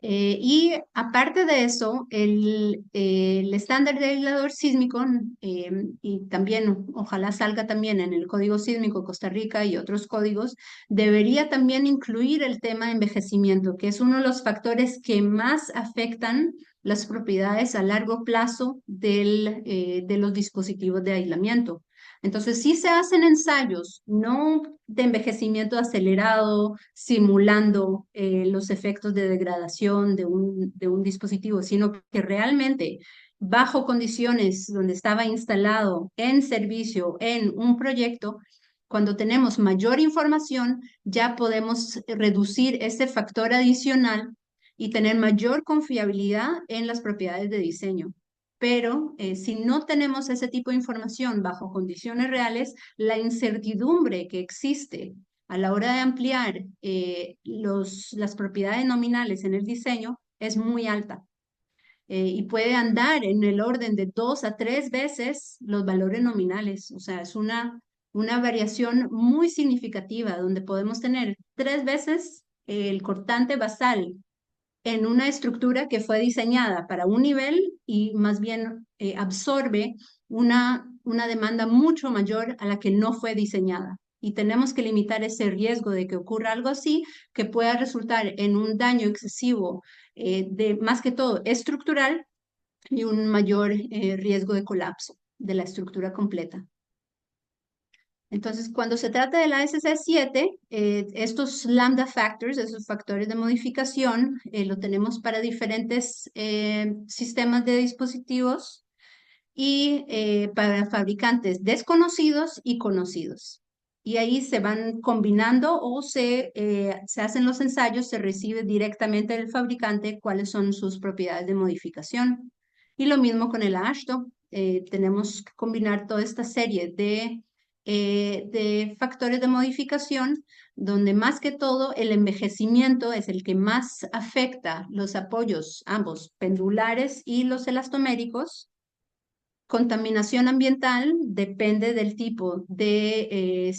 y aparte de eso, el estándar de aislador sísmico y también ojalá salga también en el Código Sísmico de Costa Rica y otros códigos, debería también incluir el tema de envejecimiento, que es uno de los factores que más afectan las propiedades a largo plazo de los dispositivos de aislamiento. Entonces, sí se hacen ensayos, no de envejecimiento acelerado, simulando los efectos de degradación de un dispositivo, sino que realmente bajo condiciones donde estaba instalado en servicio en un proyecto, cuando tenemos mayor información, ya podemos reducir ese factor adicional y tener mayor confiabilidad en las propiedades de diseño. Pero si no tenemos ese tipo de información bajo condiciones reales, la incertidumbre que existe a la hora de ampliar las propiedades nominales en el diseño es muy alta y puede andar en el orden de 2 a 3 veces los valores nominales. O sea, es una variación muy significativa donde podemos tener 3 veces el cortante basal en una estructura que fue diseñada para un nivel y más bien absorbe una demanda mucho mayor a la que no fue diseñada. Y tenemos que limitar ese riesgo de que ocurra algo así, que pueda resultar en un daño excesivo de más que todo estructural y un mayor riesgo de colapso de la estructura completa. Entonces, cuando se trata de la SC7, estos lambda factors, esos factores de modificación, lo tenemos para diferentes sistemas de dispositivos y para fabricantes desconocidos y conocidos. Y ahí se van combinando o se hacen los ensayos, se recibe directamente del fabricante cuáles son sus propiedades de modificación. Y lo mismo con el AASHTO. Tenemos que combinar toda esta serie de factores de modificación, donde más que todo el envejecimiento es el que más afecta los apoyos, ambos pendulares y los elastoméricos. Contaminación ambiental depende del tipo del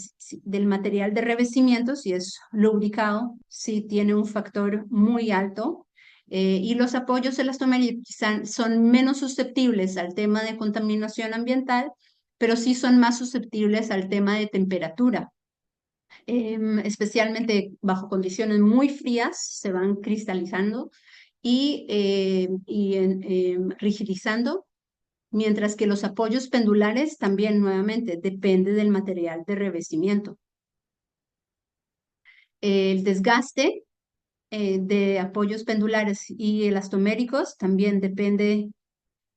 material de revestimiento, si es lubricado, si tiene un factor muy alto. Y los apoyos elastoméricos son menos susceptibles al tema de contaminación ambiental, pero sí son más susceptibles al tema de temperatura. Especialmente bajo condiciones muy frías, se van cristalizando rigidizando, mientras que los apoyos pendulares también nuevamente depende del material de revestimiento. El desgaste de apoyos pendulares y elastoméricos también depende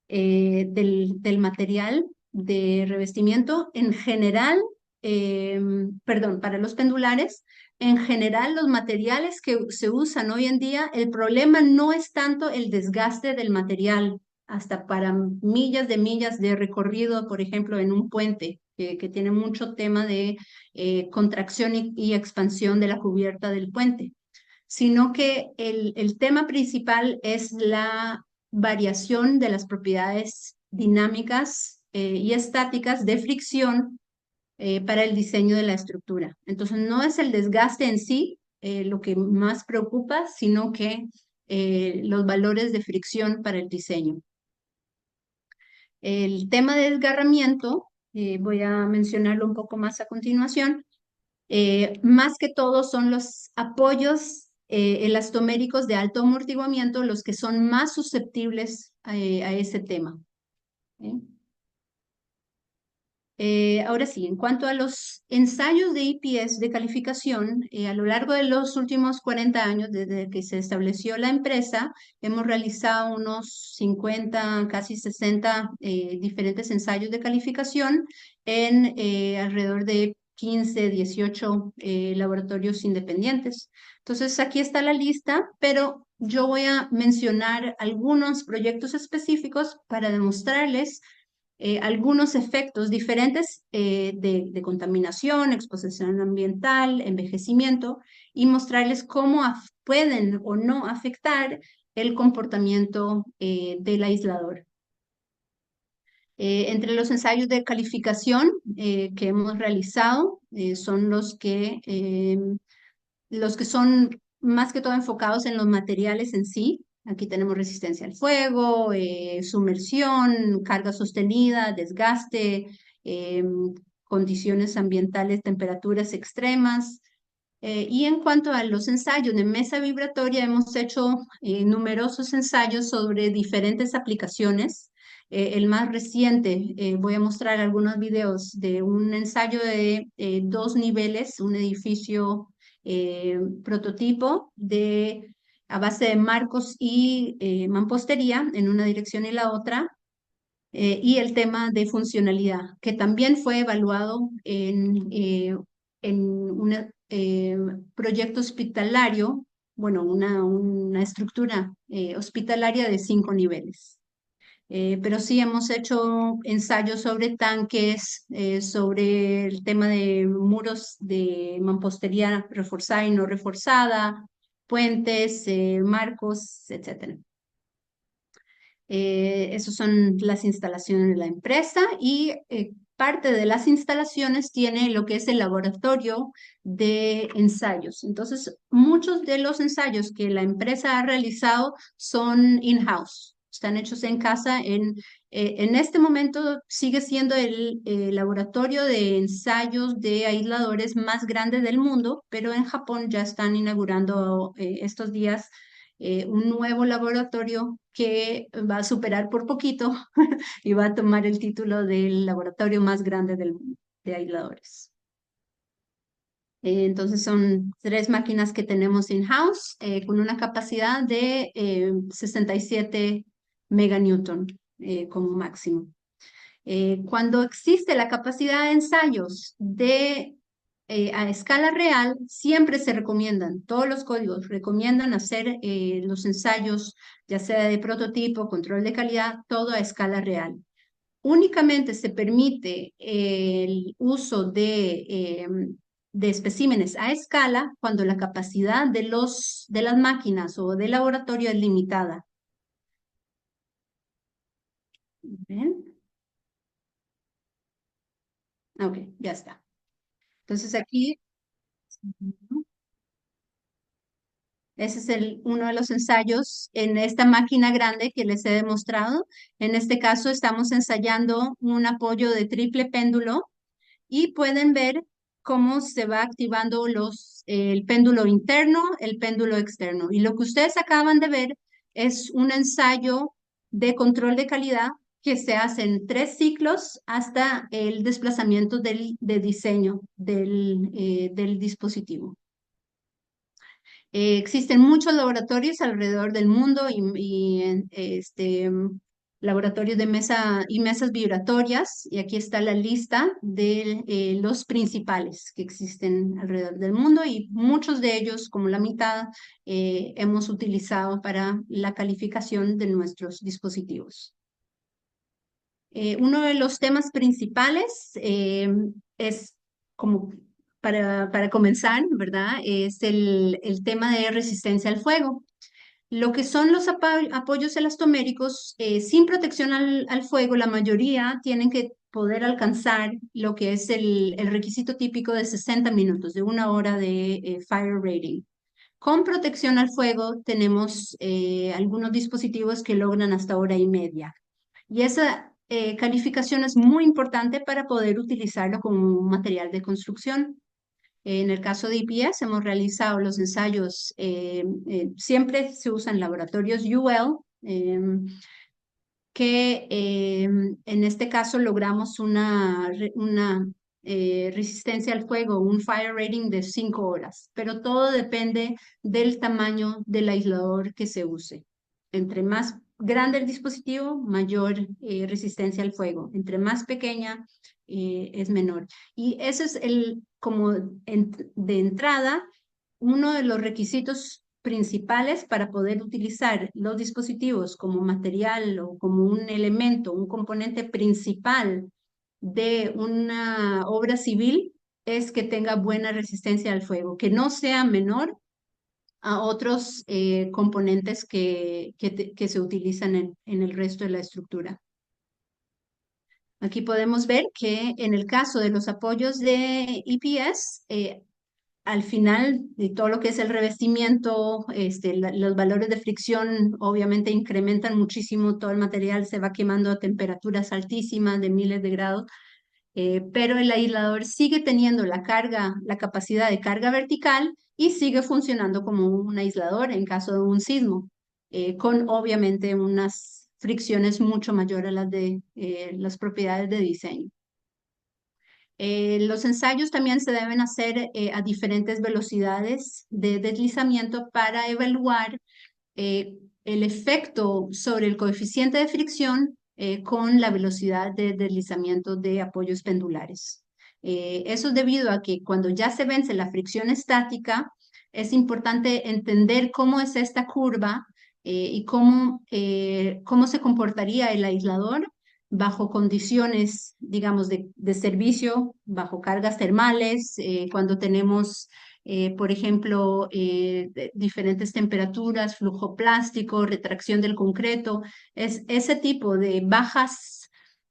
del material de revestimiento. En general, perdón, para los pendulares, en general los materiales que se usan hoy en día, el problema no es tanto el desgaste del material, hasta para millas de recorrido, por ejemplo, en un puente, que tiene mucho tema de contracción y expansión de la cubierta del puente, sino que el tema principal es la variación de las propiedades dinámicas y estáticas de fricción para el diseño de la estructura. Entonces, no es el desgaste en sí lo que más preocupa, sino que los valores de fricción para el diseño. El tema de desgarramiento, voy a mencionarlo un poco más a continuación. Más que todo son los apoyos elastoméricos de alto amortiguamiento los que son más susceptibles a ese tema. ¿Sí? Ahora sí, en cuanto a los ensayos de IPS de calificación, a lo largo de los últimos 40 años, desde que se estableció la empresa, hemos realizado unos 50, casi 60 diferentes ensayos de calificación en alrededor de 15, 18 laboratorios independientes. Entonces, aquí está la lista, pero yo voy a mencionar algunos proyectos específicos para demostrarles algunos efectos diferentes de contaminación, exposición ambiental, envejecimiento, y mostrarles cómo pueden o no afectar el comportamiento del aislador. Entre los ensayos de calificación que hemos realizado son los que son más que todo enfocados en los materiales en sí. Aquí tenemos resistencia al fuego, sumersión, carga sostenida, desgaste, condiciones ambientales, temperaturas extremas. Y en cuanto a los ensayos de mesa vibratoria, hemos hecho numerosos ensayos sobre diferentes aplicaciones. El más reciente, voy a mostrar algunos videos de un ensayo de 2 niveles, un edificio prototipo a base de marcos y mampostería en una dirección y la otra, y el tema de funcionalidad, que también fue evaluado en un proyecto hospitalario, bueno, una estructura hospitalaria de 5 niveles. Pero sí hemos hecho ensayos sobre tanques, sobre el tema de muros de mampostería reforzada y no reforzada, puentes, marcos, etc. Esas son las instalaciones de la empresa y parte de las instalaciones tiene lo que es el laboratorio de ensayos. Entonces, muchos de los ensayos que la empresa ha realizado son in-house, están hechos en casa. En este momento sigue siendo el laboratorio de ensayos de aisladores más grande del mundo, pero en Japón ya están inaugurando estos días un nuevo laboratorio que va a superar por poquito y va a tomar el título del laboratorio más grande del mundo de aisladores. Entonces son 3 máquinas que tenemos in-house con una capacidad de 67 meganewton como máximo. Cuando existe la capacidad de ensayos a escala real, siempre se recomiendan, todos los códigos recomiendan hacer los ensayos, ya sea de prototipo, control de calidad, todo a escala real. Únicamente se permite el uso de especímenes a escala cuando la capacidad de las máquinas o del laboratorio es limitada. ¿Ven? Ok, ya está. Entonces aquí, ese es uno de los ensayos en esta máquina grande que les he demostrado. En este caso estamos ensayando un apoyo de triple péndulo y pueden ver cómo se va activando el péndulo interno, el péndulo externo. Y lo que ustedes acaban de ver es un ensayo de control de calidad que se hace en 3 ciclos hasta el desplazamiento de diseño del dispositivo. Existen muchos laboratorios alrededor del mundo laboratorios de mesa y mesas vibratorias, y aquí está la lista de los principales que existen alrededor del mundo, y muchos de ellos, como la mitad, hemos utilizado para la calificación de nuestros dispositivos. Uno de los temas principales es como para comenzar, ¿verdad? Es el tema de resistencia al fuego. Lo que son los apoyos elastoméricos, sin protección al fuego, la mayoría tienen que poder alcanzar lo que es el requisito típico de 60 minutos, de 1 hora de fire rating. Con protección al fuego tenemos algunos dispositivos que logran hasta 1 hora y media. Y esa calificación es muy importante para poder utilizarlo como un material de construcción. En el caso de IPS hemos realizado los ensayos, siempre se usan laboratorios UL, que en este caso logramos una resistencia al fuego, un fire rating de 5 horas, pero todo depende del tamaño del aislador que se use. Entre más grande el dispositivo, mayor resistencia al fuego. Entre más pequeña, es menor. Y ese es como de entrada, uno de los requisitos principales para poder utilizar los dispositivos como material o como un elemento, un componente principal de una obra civil, es que tenga buena resistencia al fuego, que no sea menor a otros componentes que se utilizan en el resto de la estructura. Aquí podemos ver que en el caso de los apoyos de EPS, al final de todo lo que es el revestimiento, los valores de fricción obviamente incrementan muchísimo, todo el material se va quemando a temperaturas altísimas de miles de grados, pero el aislador sigue teniendo la capacidad de carga vertical y sigue funcionando como un aislador en caso de un sismo, con obviamente unas fricciones mucho mayores a las de las propiedades de diseño. Los ensayos también se deben hacer a diferentes velocidades de deslizamiento para evaluar el efecto sobre el coeficiente de fricción con la velocidad de deslizamiento de apoyos pendulares. Eso es debido a que cuando ya se vence la fricción estática, es importante entender cómo es esta curva y cómo se comportaría el aislador bajo condiciones, digamos, de servicio, bajo cargas termales, cuando tenemos, por ejemplo, diferentes temperaturas, flujo plástico, retracción del concreto. Es ese tipo de bajas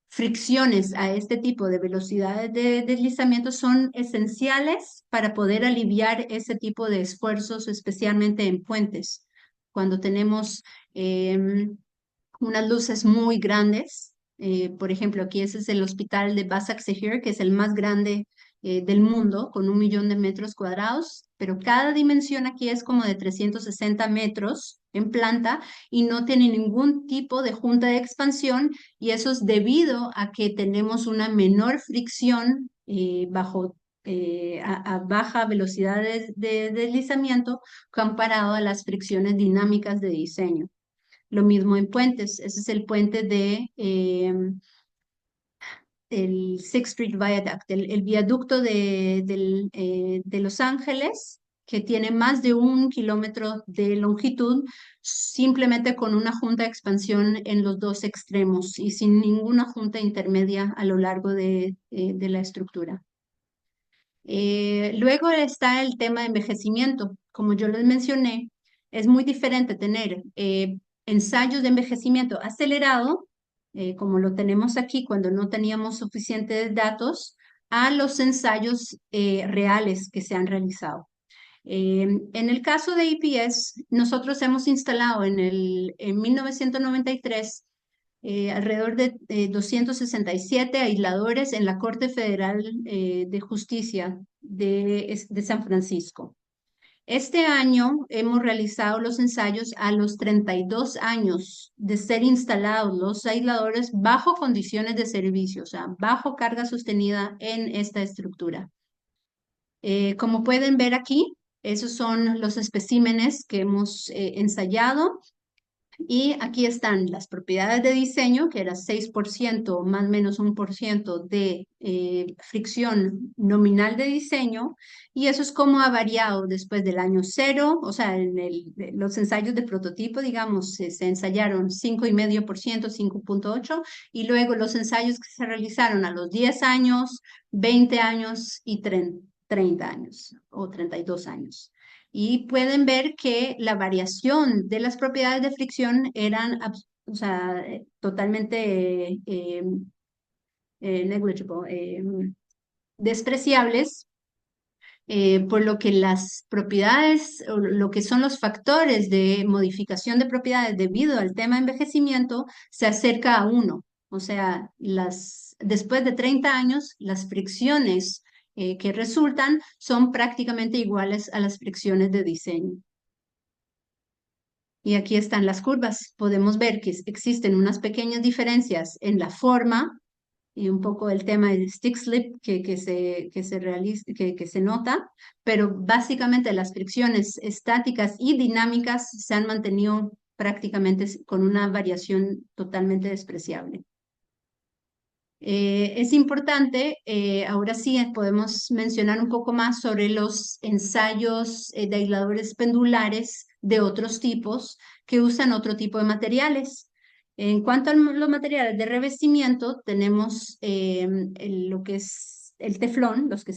fricciones a este tipo de velocidades de deslizamiento son esenciales para poder aliviar ese tipo de esfuerzos, especialmente en puentes. Cuando tenemos unas luces muy grandes. Por ejemplo, aquí ese es el hospital de Basak Shehir, que es el más grande del mundo, con 1 millón de metros cuadrados, pero cada dimensión aquí es como de 360 metros en planta y no tiene ningún tipo de junta de expansión, y eso es debido a que tenemos una menor fricción a baja velocidad de deslizamiento comparado a las fricciones dinámicas de diseño. Lo mismo en puentes, ese es el puente el Sixth Street Viaduct, el viaducto de Los Ángeles, que tiene más de 1 kilómetro de longitud, simplemente con una junta de expansión en los dos extremos y sin ninguna junta intermedia a lo largo de la estructura. Luego está el tema de envejecimiento. Como yo les mencioné, es muy diferente tener ensayos de envejecimiento acelerado, como lo tenemos aquí cuando no teníamos suficientes datos, a los ensayos reales que se han realizado. En el caso de EPS, nosotros hemos instalado en 1993 alrededor de 267 aisladores en la Corte Federal de Justicia de San Francisco. Este año hemos realizado los ensayos a los 32 años de ser instalados los aisladores bajo condiciones de servicio, o sea, bajo carga sostenida en esta estructura. Como pueden ver aquí, esos son los especímenes que hemos ensayado. Y aquí están las propiedades de diseño, que era 6% más o menos 1% de fricción nominal de diseño, y eso es como ha variado después del año cero, o sea, los ensayos de prototipo, digamos, se ensayaron 5,5%, 5,8%, y luego los ensayos que se realizaron a los 10 años, 20 años y 30 años o 32 años. Y pueden ver que la variación de las propiedades de fricción eran, o sea, totalmente negligible, despreciables, por lo que las propiedades, o lo que son los factores de modificación de propiedades debido al tema de envejecimiento, se acerca a uno. O sea, después de 30 años, las fricciones que resultan son prácticamente iguales a las fricciones de diseño. Y aquí están las curvas. Podemos ver que existen unas pequeñas diferencias en la forma y un poco el tema del stick slip que se nota, pero básicamente las fricciones estáticas y dinámicas se han mantenido prácticamente con una variación totalmente despreciable. Es importante, ahora sí podemos mencionar un poco más sobre los ensayos de aisladores pendulares de otros tipos que usan otro tipo de materiales. En cuanto a los materiales de revestimiento, tenemos lo que es el teflón, los que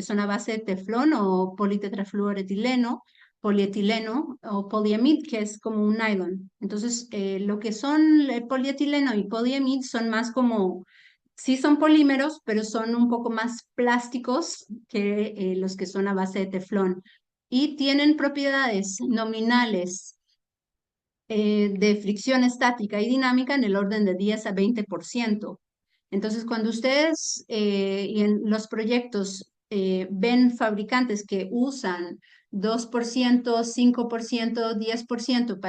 son a base de teflón o politetrafluoretileno, polietileno o poliamid, que es como un nylon. Entonces, lo que son el polietileno y poliamid son más como, sí son polímeros, pero son un poco más plásticos que los que son a base de teflón. Y tienen propiedades nominales de fricción estática y dinámica en el orden de 10 a 20%. Entonces, cuando ustedes y en los proyectos ven fabricantes que usan 2%, 5%, 10%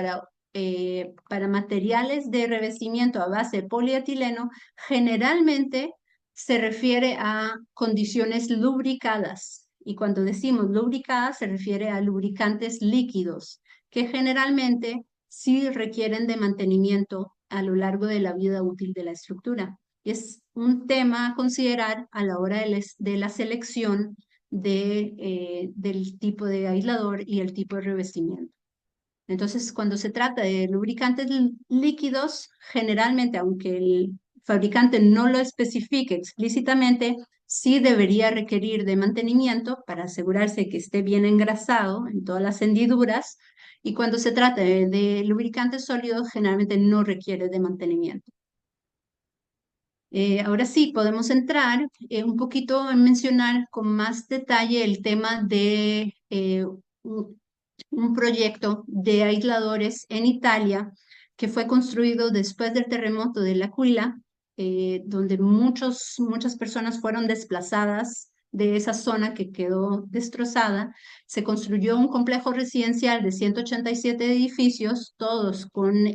para materiales de revestimiento a base de polietileno, generalmente se refiere a condiciones lubricadas. Y cuando decimos lubricadas, se refiere a lubricantes líquidos, que generalmente sí requieren de mantenimiento a lo largo de la vida útil de la estructura. Es un tema a considerar a la hora de la selección del tipo de aislador y el tipo de revestimiento. Entonces, cuando se trata de lubricantes líquidos, generalmente, aunque el fabricante no lo especifique explícitamente, sí debería requerir de mantenimiento para asegurarse que esté bien engrasado en todas las hendiduras. Y cuando se trata de lubricantes sólidos, generalmente no requiere de mantenimiento. Ahora sí, podemos entrar un poquito en mencionar con más detalle el tema de un proyecto de aisladores en Italia que fue construido después del terremoto de L'Aquila, donde muchas personas fueron desplazadas de esa zona que quedó destrozada. Se construyó un complejo residencial de 187 edificios, todos con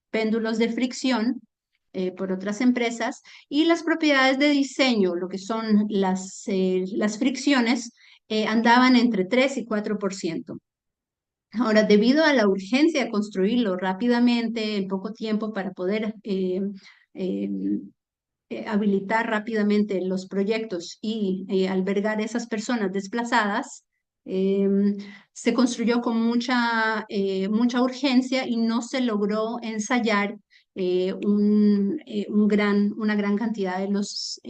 péndulos de fricción por otras empresas, y las propiedades de diseño, lo que son las fricciones, andaban entre 3 y 4%. Ahora, debido a la urgencia de construirlo rápidamente, en poco tiempo, para poder eh, habilitar rápidamente los proyectos y albergar esas personas desplazadas, eh, se construyó con mucha urgencia y no se logró ensayar una gran cantidad de los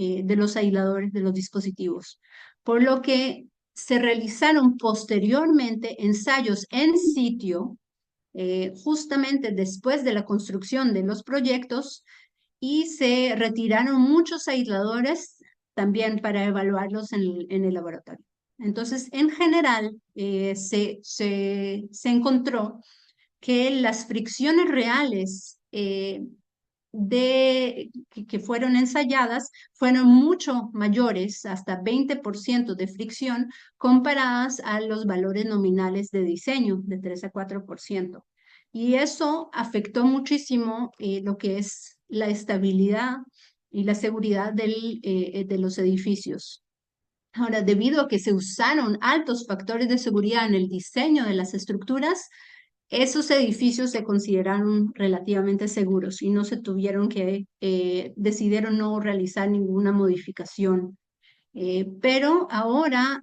aisladores de los dispositivos. Por lo que se realizaron posteriormente ensayos en sitio, justamente después de la construcción de los proyectos, y se retiraron muchos aisladores también para evaluarlos en el laboratorio. Entonces, en general, se encontró que las fricciones reales que fueron ensayadas fueron mucho mayores, hasta 20% de fricción, comparadas a los valores nominales de diseño de 3 a 4%. Y eso afectó muchísimo lo que es la estabilidad y la seguridad de los edificios. Ahora, debido a que se usaron altos factores de seguridad en el diseño de las estructuras, esos edificios se consideraron relativamente seguros y no se tuvieron que, decidieron no realizar ninguna modificación. Pero ahora,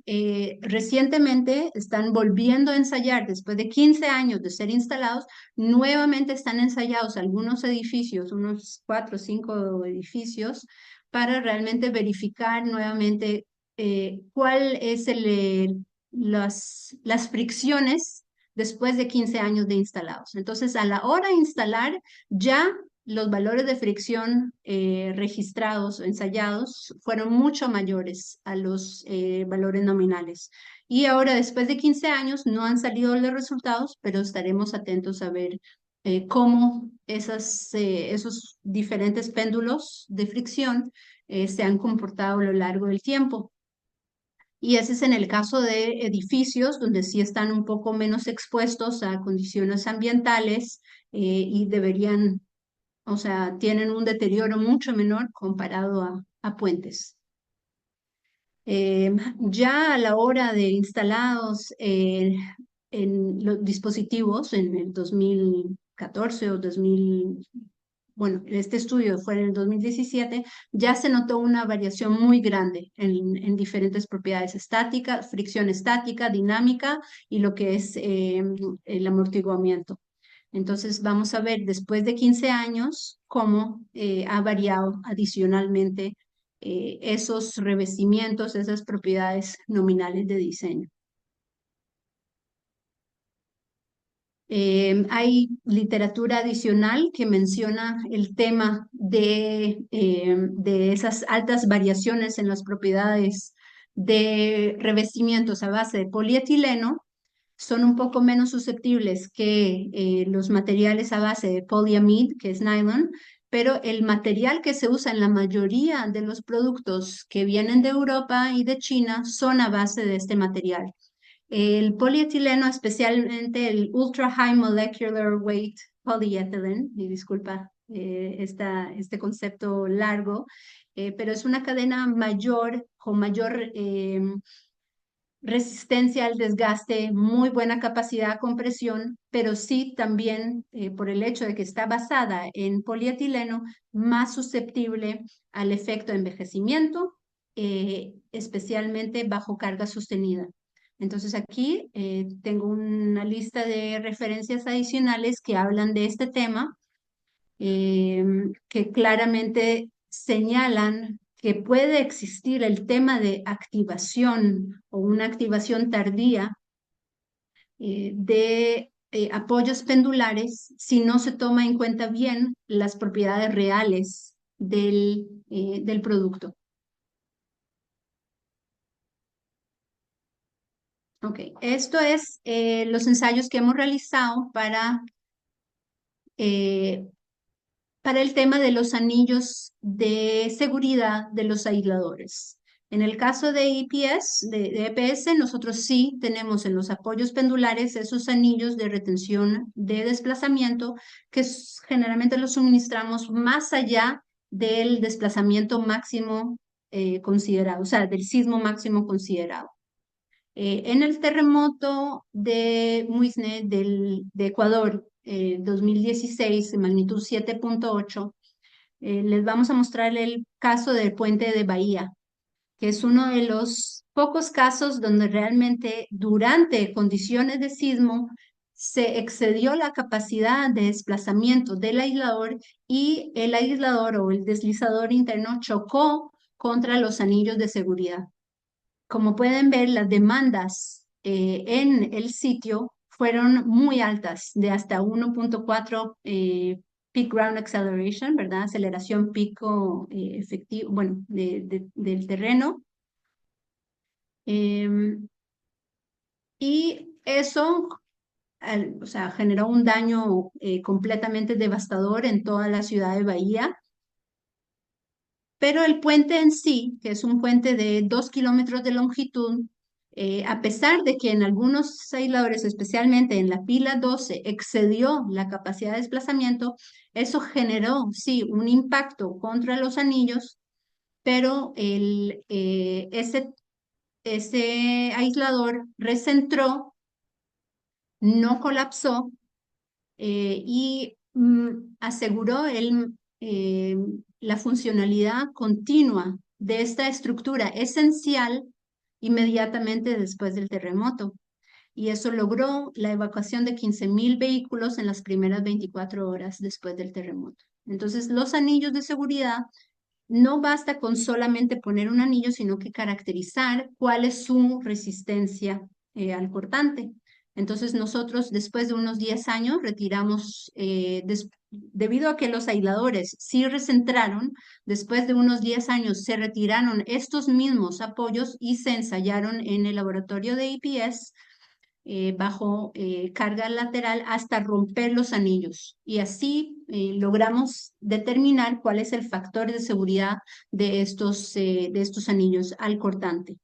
recientemente, están volviendo a ensayar, después de 15 años de ser instalados, nuevamente están ensayados algunos edificios, unos 4 o 5 edificios, para realmente verificar nuevamente cuál es las fricciones después de 15 años de instalados. Entonces, a la hora de instalar, ya los valores de fricción registrados o ensayados fueron mucho mayores a los valores nominales. Y ahora, después de 15 años, no han salido los resultados, pero estaremos atentos a ver cómo esos diferentes péndulos de fricción se han comportado a lo largo del tiempo. Y ese es en el caso de edificios donde sí están un poco menos expuestos a condiciones ambientales y deberían, o sea, tienen un deterioro mucho menor comparado a puentes. Ya a la hora de instalados en los dispositivos en el 2014 o 2000, bueno, este estudio fue en el 2017, ya se notó una variación muy grande en diferentes propiedades estáticas, fricción estática, dinámica y lo que es el amortiguamiento. Entonces, vamos a ver después de 15 años cómo ha variado adicionalmente esos revestimientos, esas propiedades nominales de diseño. Hay literatura adicional que menciona el tema de esas altas variaciones en las propiedades de revestimientos a base de polietileno. Son un poco menos susceptibles que los materiales a base de polyamide, que es nylon, pero el material que se usa en la mayoría de los productos que vienen de Europa y de China son a base de este material. El polietileno, especialmente el Ultra High Molecular Weight Polyethylene, y disculpa este concepto largo, pero es una cadena mayor, con mayor resistencia al desgaste, muy buena capacidad de compresión, pero sí también por el hecho de que está basada en polietileno, más susceptible al efecto de envejecimiento, especialmente bajo carga sostenida. Entonces aquí tengo una lista de referencias adicionales que hablan de este tema, que claramente señalan que puede existir el tema de activación o una activación tardía de apoyos pendulares si no se toma en cuenta bien las propiedades reales del producto. Ok, esto es los ensayos que hemos realizado eh, para el tema de los anillos de seguridad de los aisladores. En el caso de EPS, de EPS, nosotros sí tenemos en los apoyos pendulares esos anillos de retención de desplazamiento que generalmente los suministramos más allá del desplazamiento máximo considerado, o sea, del sismo máximo considerado. En el terremoto de Muisne de Ecuador, 2016, de magnitud 7.8, les vamos a mostrar el caso del puente de Bahía, que es uno de los pocos casos donde realmente durante condiciones de sismo se excedió la capacidad de desplazamiento del aislador y el aislador o el deslizador interno chocó contra los anillos de seguridad. Como pueden ver, las demandas en el sitio fueron muy altas, de hasta 1.4 peak ground acceleration, ¿verdad? Aceleración pico efectivo, bueno, del terreno. Y eso o sea, generó un daño completamente devastador en toda la ciudad de Bahía. Pero el puente en sí, que es un puente de 2 kilómetros de longitud, a pesar de que en algunos aisladores, especialmente en la pila 12, excedió la capacidad de desplazamiento, eso generó, sí, un impacto contra los anillos, pero ese aislador recentró, no colapsó y aseguró la funcionalidad continua de esta estructura esencial inmediatamente después del terremoto. Y eso logró la evacuación de 15.000 vehículos en las primeras 24 horas después del terremoto. Entonces, los anillos de seguridad no basta con solamente poner un anillo, sino que caracterizar cuál es su resistencia al cortante. Entonces nosotros después de unos 10 años retiramos, debido a que los aisladores sí recentraron, después de unos 10 años se retiraron estos mismos apoyos y se ensayaron en el laboratorio de EPS bajo carga lateral hasta romper los anillos. Y así logramos determinar cuál es el factor de seguridad de estos anillos al cortante.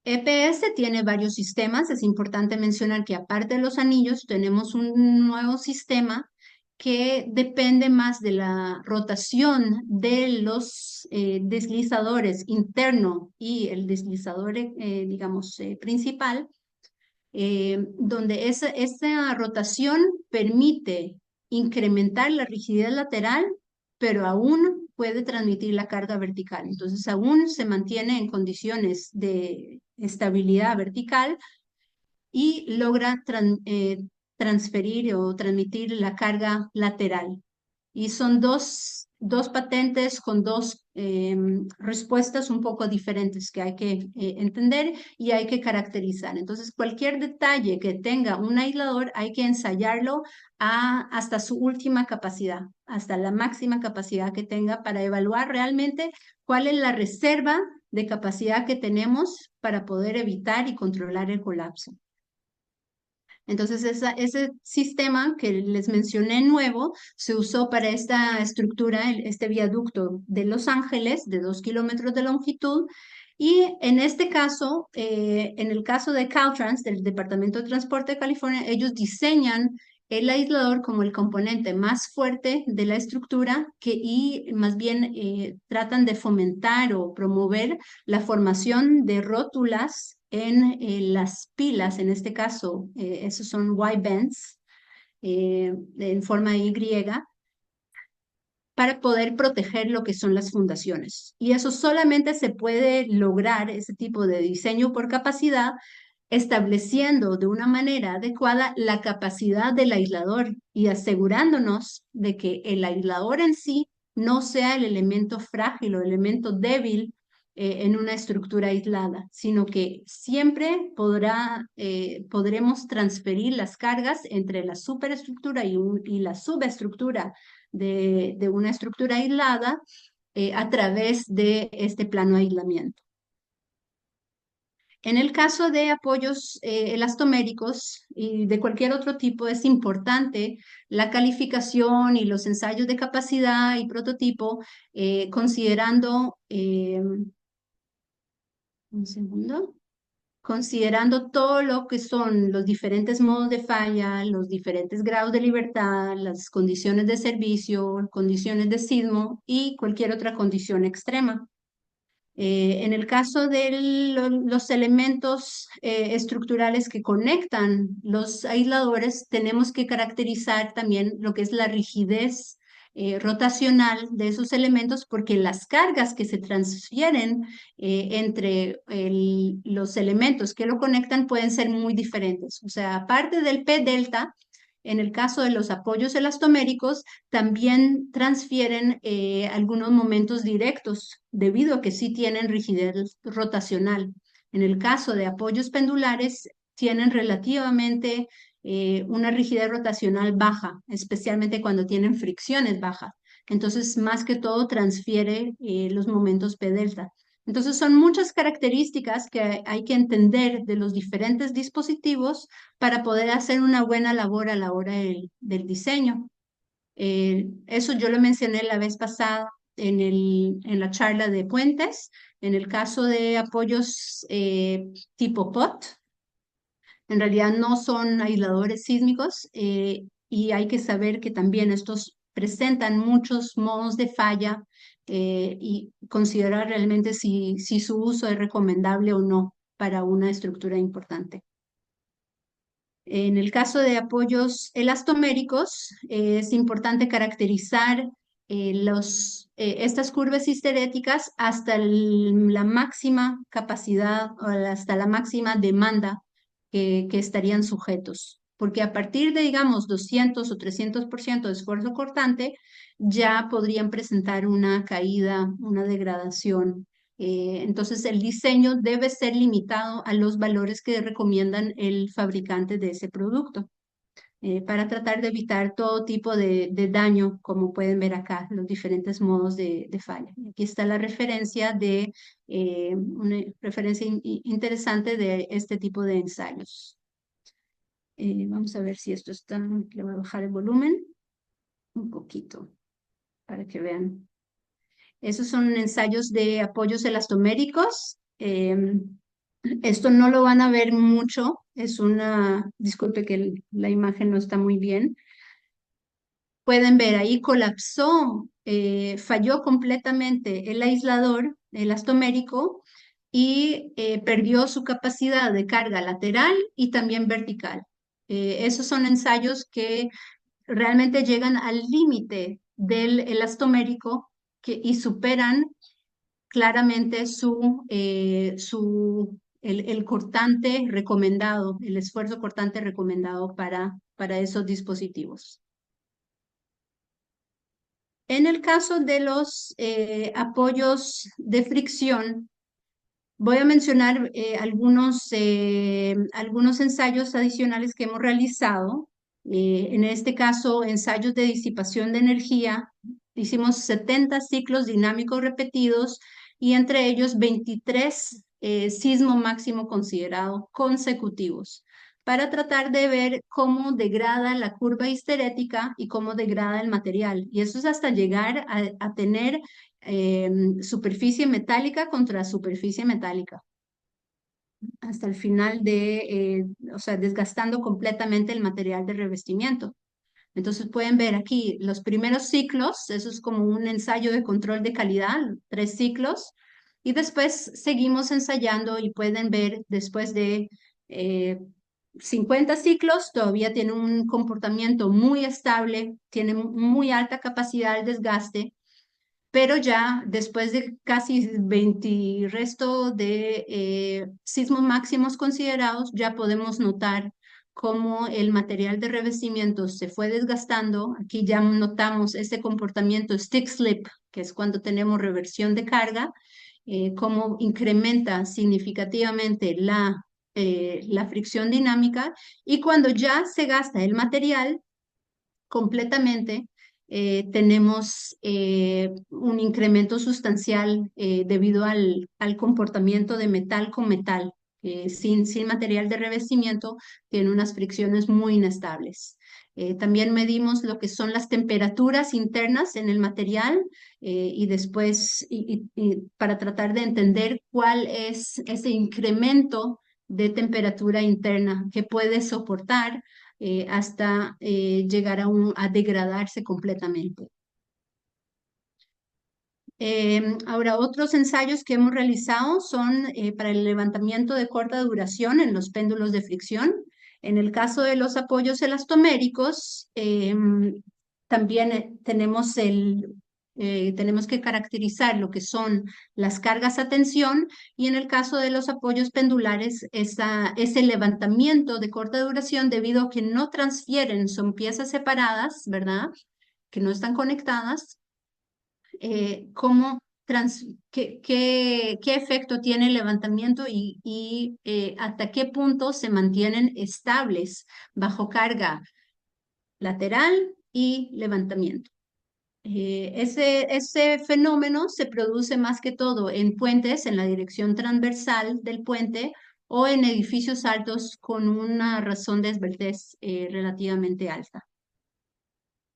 EPS tiene varios sistemas. Es importante mencionar que aparte de los anillos, tenemos un nuevo sistema que depende más de la rotación de los deslizadores interno y el deslizador, digamos, principal, donde esa rotación permite incrementar la rigidez lateral, pero aún puede transmitir la carga vertical. Entonces, aún se mantiene en condiciones de estabilidad vertical y logra transferir o transmitir la carga lateral. Y son dos patentes con dos respuestas un poco diferentes que hay que entender y hay que caracterizar. Entonces, cualquier detalle que tenga un aislador hay que ensayarlo hasta su última capacidad, hasta la máxima capacidad que tenga para evaluar realmente cuál es la reserva de capacidad que tenemos para poder evitar y controlar el colapso. Entonces, ese sistema que les mencioné nuevo se usó para esta estructura, este viaducto de Los Ángeles, de 2 kilómetros de longitud. Y en este caso, en el caso de Caltrans, del Departamento de Transporte de California, ellos diseñan el aislador como el componente más fuerte de la estructura y más bien tratan de fomentar o promover la formación de rótulas en las pilas, en este caso, esos son Y-bands en forma Y, para poder proteger lo que son las fundaciones. Y eso solamente se puede lograr, ese tipo de diseño por capacidad, estableciendo de una manera adecuada la capacidad del aislador y asegurándonos de que el aislador en sí no sea el elemento frágil o elemento débil en una estructura aislada, sino que siempre podremos transferir las cargas entre la superestructura y la subestructura de una estructura aislada a través de este plano de aislamiento. En el caso de apoyos elastoméricos y de cualquier otro tipo, es importante la calificación y los ensayos de capacidad y prototipo, considerando, un segundo, considerando todo lo que son los diferentes modos de falla, los diferentes grados de libertad, las condiciones de servicio, condiciones de sismo y cualquier otra condición extrema. En el caso de los elementos estructurales que conectan los aisladores, tenemos que caracterizar también lo que es la rigidez rotacional de esos elementos, porque las cargas que se transfieren entre los elementos que lo conectan pueden ser muy diferentes. O sea, aparte del P delta, en el caso de los apoyos elastoméricos, también transfieren algunos momentos directos, debido a que sí tienen rigidez rotacional. En el caso de apoyos pendulares, tienen relativamente una rigidez rotacional baja, especialmente cuando tienen fricciones bajas. Entonces, más que todo, transfiere los momentos P delta. Entonces son muchas características que hay que entender de los diferentes dispositivos para poder hacer una buena labor a la hora del diseño. Eso yo lo mencioné la vez pasada en la charla de puentes. En el caso de apoyos tipo POT, en realidad no son aisladores sísmicos, y hay que saber que también estos presentan muchos modos de falla, y considerar realmente si su uso es recomendable o no para una estructura importante. En el caso de apoyos elastoméricos, es importante caracterizar estas curvas histeréticas hasta la máxima capacidad o hasta la máxima demanda que estarían sujetos. Porque a partir de, digamos, 200 o 300% de esfuerzo cortante, ya podrían presentar una caída, una degradación. Entonces, el diseño debe ser limitado a los valores que recomiendan el fabricante de ese producto, para tratar de evitar todo tipo de daño, como pueden ver acá, los diferentes modos de falla. Aquí está la referencia una referencia interesante de este tipo de ensayos. Vamos a ver si esto está, le voy a bajar el volumen un poquito para que vean. Esos son ensayos de apoyos elastoméricos. Esto no lo van a ver mucho, disculpe que la imagen no está muy bien. Pueden ver ahí colapsó, falló completamente el aislador elastomérico y perdió su capacidad de carga lateral y también vertical. Esos son ensayos que realmente llegan al límite del elastomérico y superan claramente el cortante recomendado, el esfuerzo cortante recomendado para esos dispositivos. En el caso de los apoyos de fricción, voy a mencionar algunos ensayos adicionales que hemos realizado. En este caso, ensayos de disipación de energía. Hicimos 70 ciclos dinámicos repetidos y entre ellos 23 sismo máximo considerado consecutivos, para tratar de ver cómo degrada la curva histerética y cómo degrada el material. Y eso es hasta llegar a tener superficie metálica contra superficie metálica, hasta el final o sea, desgastando completamente el material de revestimiento. Entonces pueden ver aquí los primeros ciclos, eso es como un ensayo de control de calidad, 3 ciclos, y después seguimos ensayando y pueden ver después de 50 ciclos, todavía tiene un comportamiento muy estable, tiene muy alta capacidad de desgaste, pero ya después de casi 20 resto de sismos máximos considerados, ya podemos notar cómo el material de revestimiento se fue desgastando. Aquí ya notamos ese comportamiento stick slip, que es cuando tenemos reversión de carga, cómo incrementa significativamente la fricción dinámica, y cuando ya se gasta el material completamente, tenemos un incremento sustancial debido al comportamiento de metal con metal. Sin material de revestimiento, tiene unas fricciones muy inestables. También medimos lo que son las temperaturas internas en el material, y después, para tratar de entender cuál es ese incremento de temperatura interna que puede soportar hasta llegar a degradarse completamente. Ahora, otros ensayos que hemos realizado son para el levantamiento de corta duración en los péndulos de fricción. En el caso de los apoyos elastoméricos, también tenemos que caracterizar lo que son las cargas a tensión, y en el caso de los apoyos pendulares, ese levantamiento de corta duración, debido a que no transfieren, son piezas separadas, ¿verdad? Que no están conectadas. Qué efecto tiene el levantamiento y hasta qué punto se mantienen estables bajo carga lateral y levantamiento. Ese fenómeno se produce más que todo en puentes, en la dirección transversal del puente o en edificios altos con una razón de esbeltez relativamente alta.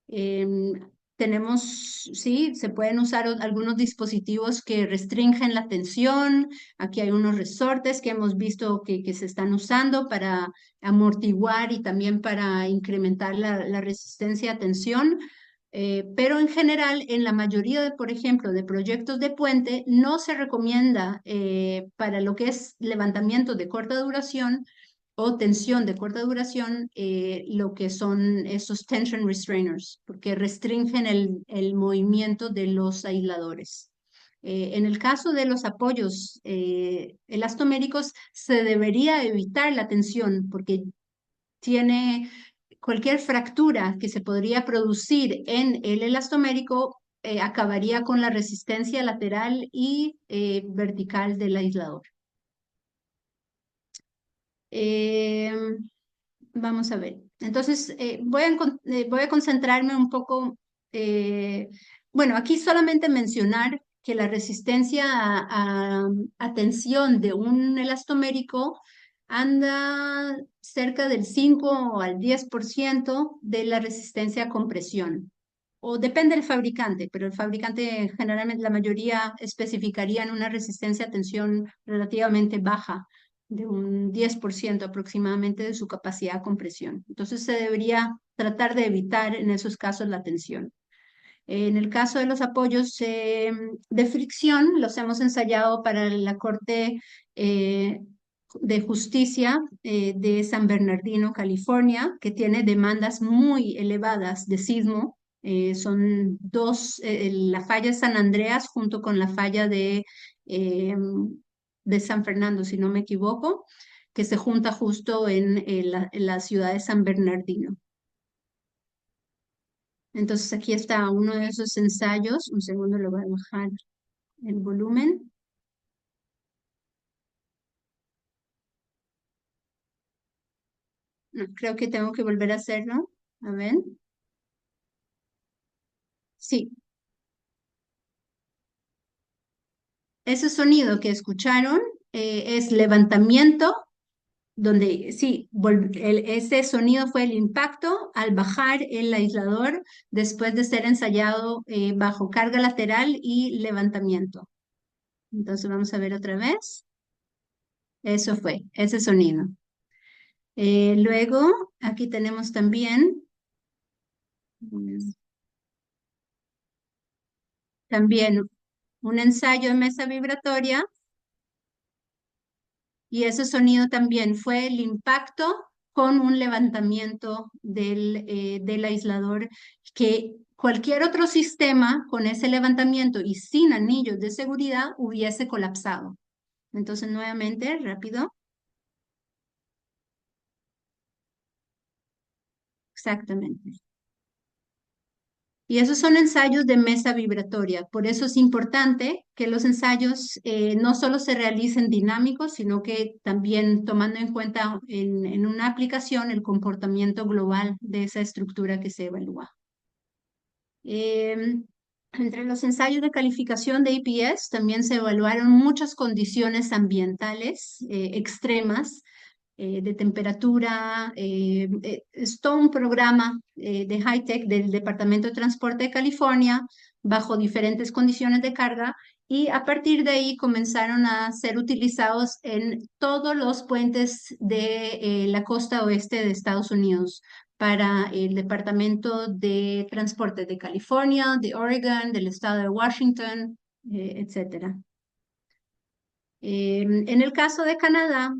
Em, Tenemos, sí, se pueden usar algunos dispositivos que restringen la tensión. Aquí hay unos resortes que hemos visto que se están usando para amortiguar y también para incrementar la resistencia a tensión. Pero en general, en la mayoría de, por ejemplo, de proyectos de puente, no se recomienda para lo que es levantamiento de corta duración o tensión de corta duración, lo que son esos tension restrainers, porque restringen el movimiento de los aisladores. En el caso de los apoyos elastoméricos, se debería evitar la tensión porque tiene cualquier fractura que se podría producir en el elastomérico, acabaría con la resistencia lateral y vertical del aislador. Eh, Vamos a ver. Entonces, voy a concentrarme un poco. eh, bueno, aquí solamente mencionar que la resistencia a tensión de un elastomérico anda cerca del 5 al 10% de la resistencia a compresión. O depende del fabricante, pero el fabricante generalmente, la mayoría especificarían una resistencia a tensión relativamente baja de un 10% aproximadamente de su capacidad de compresión. Entonces se debería tratar de evitar en esos casos la tensión. En el caso de los apoyos de fricción, los hemos ensayado para la Corte eh, de Justicia de San Bernardino, California, que tiene demandas muy elevadas de sismo. Son dos, la falla de San Andreas junto con la falla eh, de San Fernando, si no me equivoco, que se junta justo en la ciudad de San Bernardino. Entonces aquí está uno de esos ensayos. Un segundo, le voy a bajar el volumen. No, creo que tengo que volver a hacerlo. A ver. Sí, ese sonido que escucharon es levantamiento, donde sí, ese sonido fue el impacto al bajar el aislador después de ser ensayado bajo carga lateral y levantamiento. Entonces vamos a ver otra vez. Eso fue, ese sonido. Luego, aquí tenemos también, también un ensayo de mesa vibratoria y ese sonido también fue el impacto con un levantamiento del aislador que cualquier otro sistema con ese levantamiento y sin anillos de seguridad hubiese colapsado. Entonces, nuevamente, rápido. Exactamente. Y esos son ensayos de mesa vibratoria. Por eso es importante que los ensayos no solo se realicen dinámicos, sino que también tomando en cuenta en una aplicación el comportamiento global de esa estructura que se evalúa. Eh, Entre los ensayos de calificación de EPS también se evaluaron muchas condiciones ambientales extremas de temperatura. Es todo un programa de high-tech del Departamento de Transporte de California bajo diferentes condiciones de carga y a partir de ahí comenzaron a ser utilizados en todos los puentes de la costa oeste de Estados Unidos para el Departamento de Transporte de California, de Oregon, del estado de Washington, etcétera. En el caso de Canadá,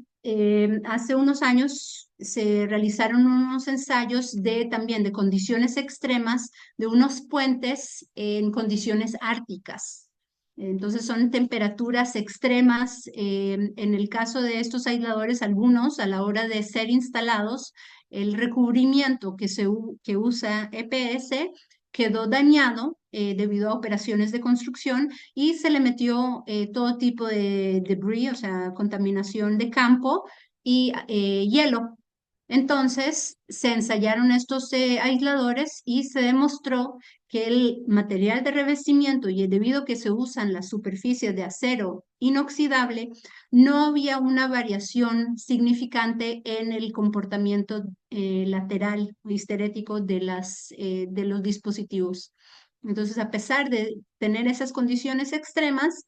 hace unos años se realizaron unos ensayos también de condiciones extremas de unos puentes en condiciones árticas. Entonces son temperaturas extremas. En el caso de estos aisladores, algunos a la hora de ser instalados, el recubrimiento que usa EPS quedó dañado debido a operaciones de construcción y se le metió todo tipo de debris, o sea, contaminación de campo y hielo. Entonces, se ensayaron estos aisladores y se demostró que el material de revestimiento y debido a que se usan las superficies de acero inoxidable, no había una variación significante en el comportamiento lateral o histerético de los dispositivos. Entonces, a pesar de tener esas condiciones extremas,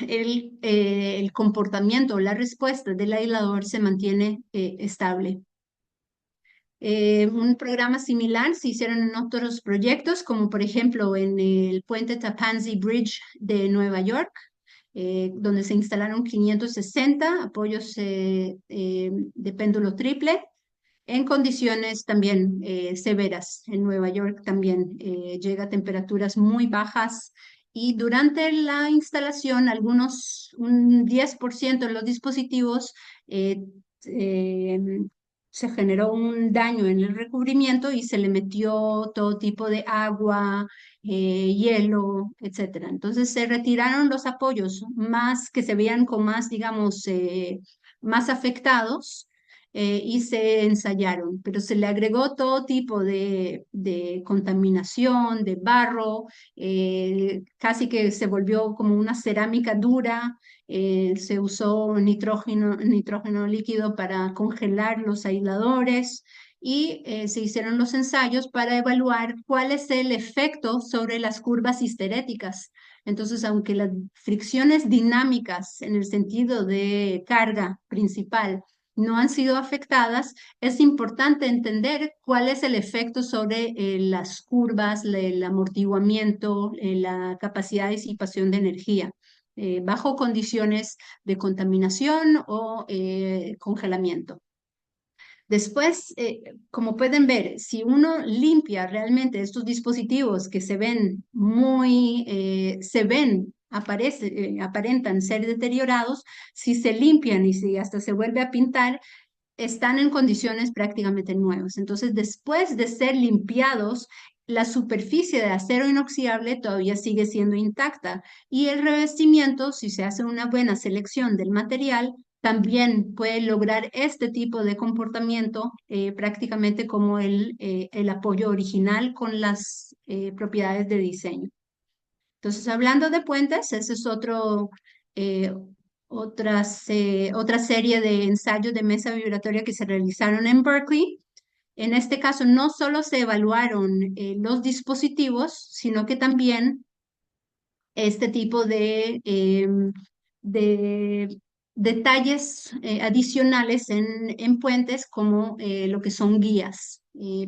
el comportamiento o la respuesta del aislador se mantiene estable. Un programa similar se hicieron en otros proyectos, como por ejemplo en el puente Tappan Zee Bridge de Nueva York, donde se instalaron 560 apoyos de péndulo triple en condiciones también severas. En Nueva York también llega a temperaturas muy bajas y durante la instalación, un 10% de los dispositivos eh, eh, se generó un daño en el recubrimiento y se le metió todo tipo de agua, hielo, etcétera. Entonces se retiraron los apoyos más que se veían con más, digamos, más afectados y se ensayaron, pero se le agregó todo tipo de contaminación, de barro, casi que se volvió como una cerámica dura, se usó nitrógeno líquido para congelar los aisladores y se hicieron los ensayos para evaluar cuál es el efecto sobre las curvas histeréticas. Entonces, aunque las fricciones dinámicas en el sentido de carga principal no han sido afectadas, es importante entender cuál es el efecto sobre las curvas, el amortiguamiento, la capacidad de disipación de energía, bajo condiciones de contaminación o congelamiento. Después, como pueden ver, si uno limpia realmente estos dispositivos que se ven aparentan ser deteriorados, si se limpian y si hasta se vuelve a pintar, están en condiciones prácticamente nuevas. Entonces, después de ser limpiados, la superficie de acero inoxidable todavía sigue siendo intacta y el revestimiento, si se hace una buena selección del material, también puede lograr este tipo de comportamiento prácticamente como el apoyo original con las propiedades de diseño. Entonces, hablando de puentes, ese es eh, otra serie de ensayos de mesa vibratoria que se realizaron en Berkeley. En este caso, no solo se evaluaron los dispositivos, sino que también este tipo de detalles adicionales en puentes como lo que son guías,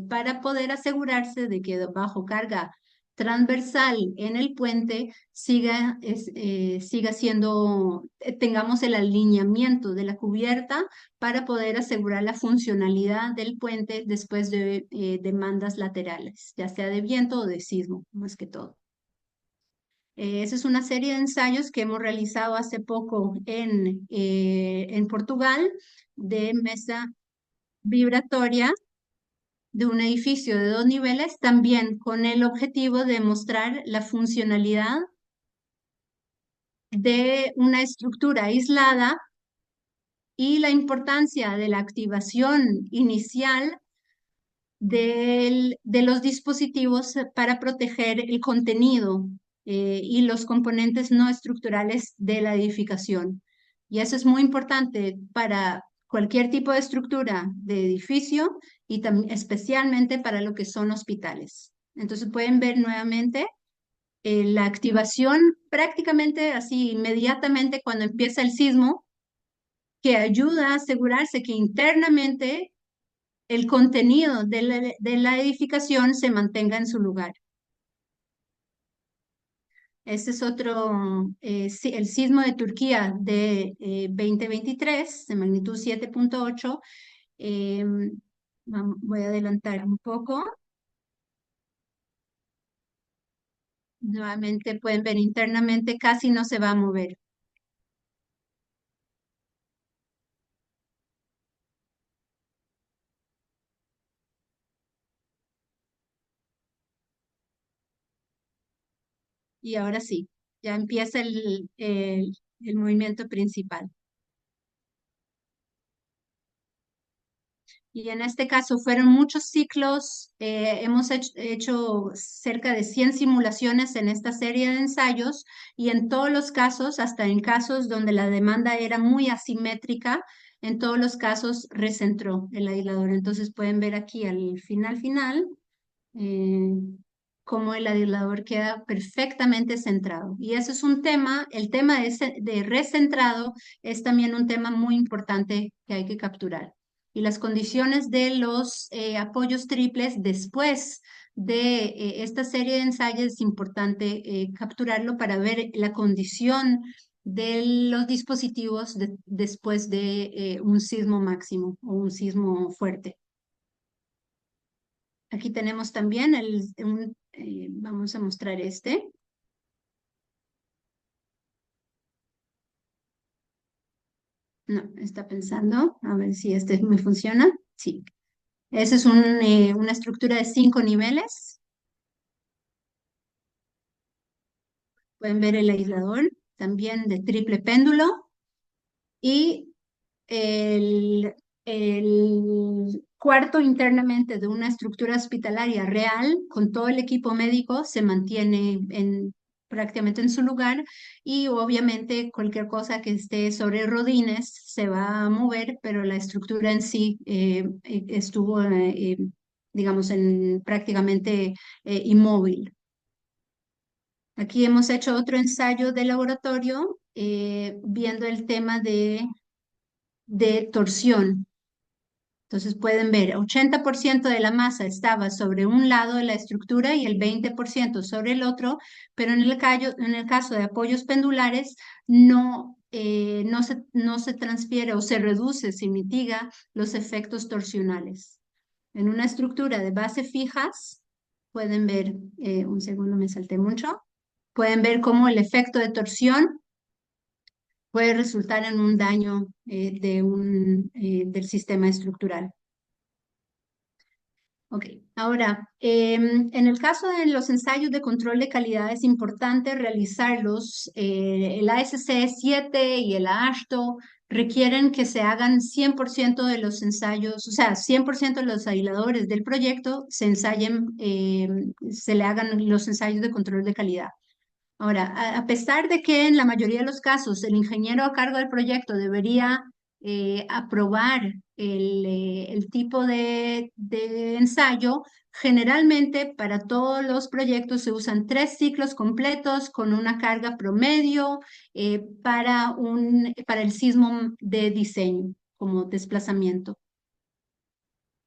para poder asegurarse de que bajo carga transversal en el puente siga siendo, tengamos el alineamiento de la cubierta para poder asegurar la funcionalidad del puente después de demandas laterales, ya sea de viento o de sismo, más que todo. Esa es una serie de ensayos que hemos realizado hace poco en Portugal de mesa vibratoria de un edificio de 2 niveles, también con el objetivo de mostrar la funcionalidad de una estructura aislada y la importancia de la activación inicial de los dispositivos para proteger el contenido y los componentes no estructurales de la edificación. Y eso es muy importante para cualquier tipo de estructura de edificio y especialmente para lo que son hospitales. Entonces pueden ver nuevamente la activación prácticamente así inmediatamente cuando empieza el sismo, que ayuda a asegurarse que internamente el contenido de la edificación se mantenga en su lugar. Este es el sismo de Turquía de 2023, de magnitud 7.8. Eh, Voy a adelantar un poco. Nuevamente pueden ver internamente, casi no se va a mover. Y ahora sí, ya empieza el movimiento principal. Y en este caso fueron muchos ciclos, hemos hecho cerca de 100 simulaciones en esta serie de ensayos y en todos los casos, hasta en casos donde la demanda era muy asimétrica, en todos los casos recentró el aislador. Entonces pueden ver aquí al final, eh, cómo el aislador queda perfectamente centrado. Y ese es un tema, el tema de recentrado es también un tema muy importante que hay que capturar. Y las condiciones de los apoyos triples después de esta serie de ensayos es importante capturarlo para ver la condición de los dispositivos después de un sismo máximo o un sismo fuerte. Aquí tenemos también vamos a mostrar este. No, está pensando, a ver si este me funciona. Sí, esa es una estructura de 5 niveles. Pueden ver el aislador, también de triple péndulo. Y el cuarto internamente de una estructura hospitalaria real, con todo el equipo médico, se mantiene prácticamente en su lugar y obviamente cualquier cosa que esté sobre rodines se va a mover, pero la estructura en sí estuvo, digamos, prácticamente inmóvil. Aquí hemos hecho otro ensayo de laboratorio viendo el tema de torsión. Entonces pueden ver, 80% de la masa estaba sobre un lado de la estructura y el 20% sobre el otro, pero en el caso de apoyos pendulares no se transfiere o se reduce, se mitiga los efectos torsionales. En una estructura de base fijas, pueden ver, un segundo me salté mucho, pueden ver cómo el efecto de torsión puede resultar en un daño del sistema estructural. Ok, ahora, en el caso de los ensayos de control de calidad es importante realizarlos. El ASC7 y el AASHTO requieren que se hagan 100% de los ensayos, o sea, 100% de los aisladores del proyecto se ensayen, se le hagan los ensayos de control de calidad. Ahora, a pesar de que en la mayoría de los casos el ingeniero a cargo del proyecto debería aprobar el tipo de ensayo, generalmente para todos los proyectos se usan 3 ciclos completos con una carga promedio para el sismo de diseño como desplazamiento.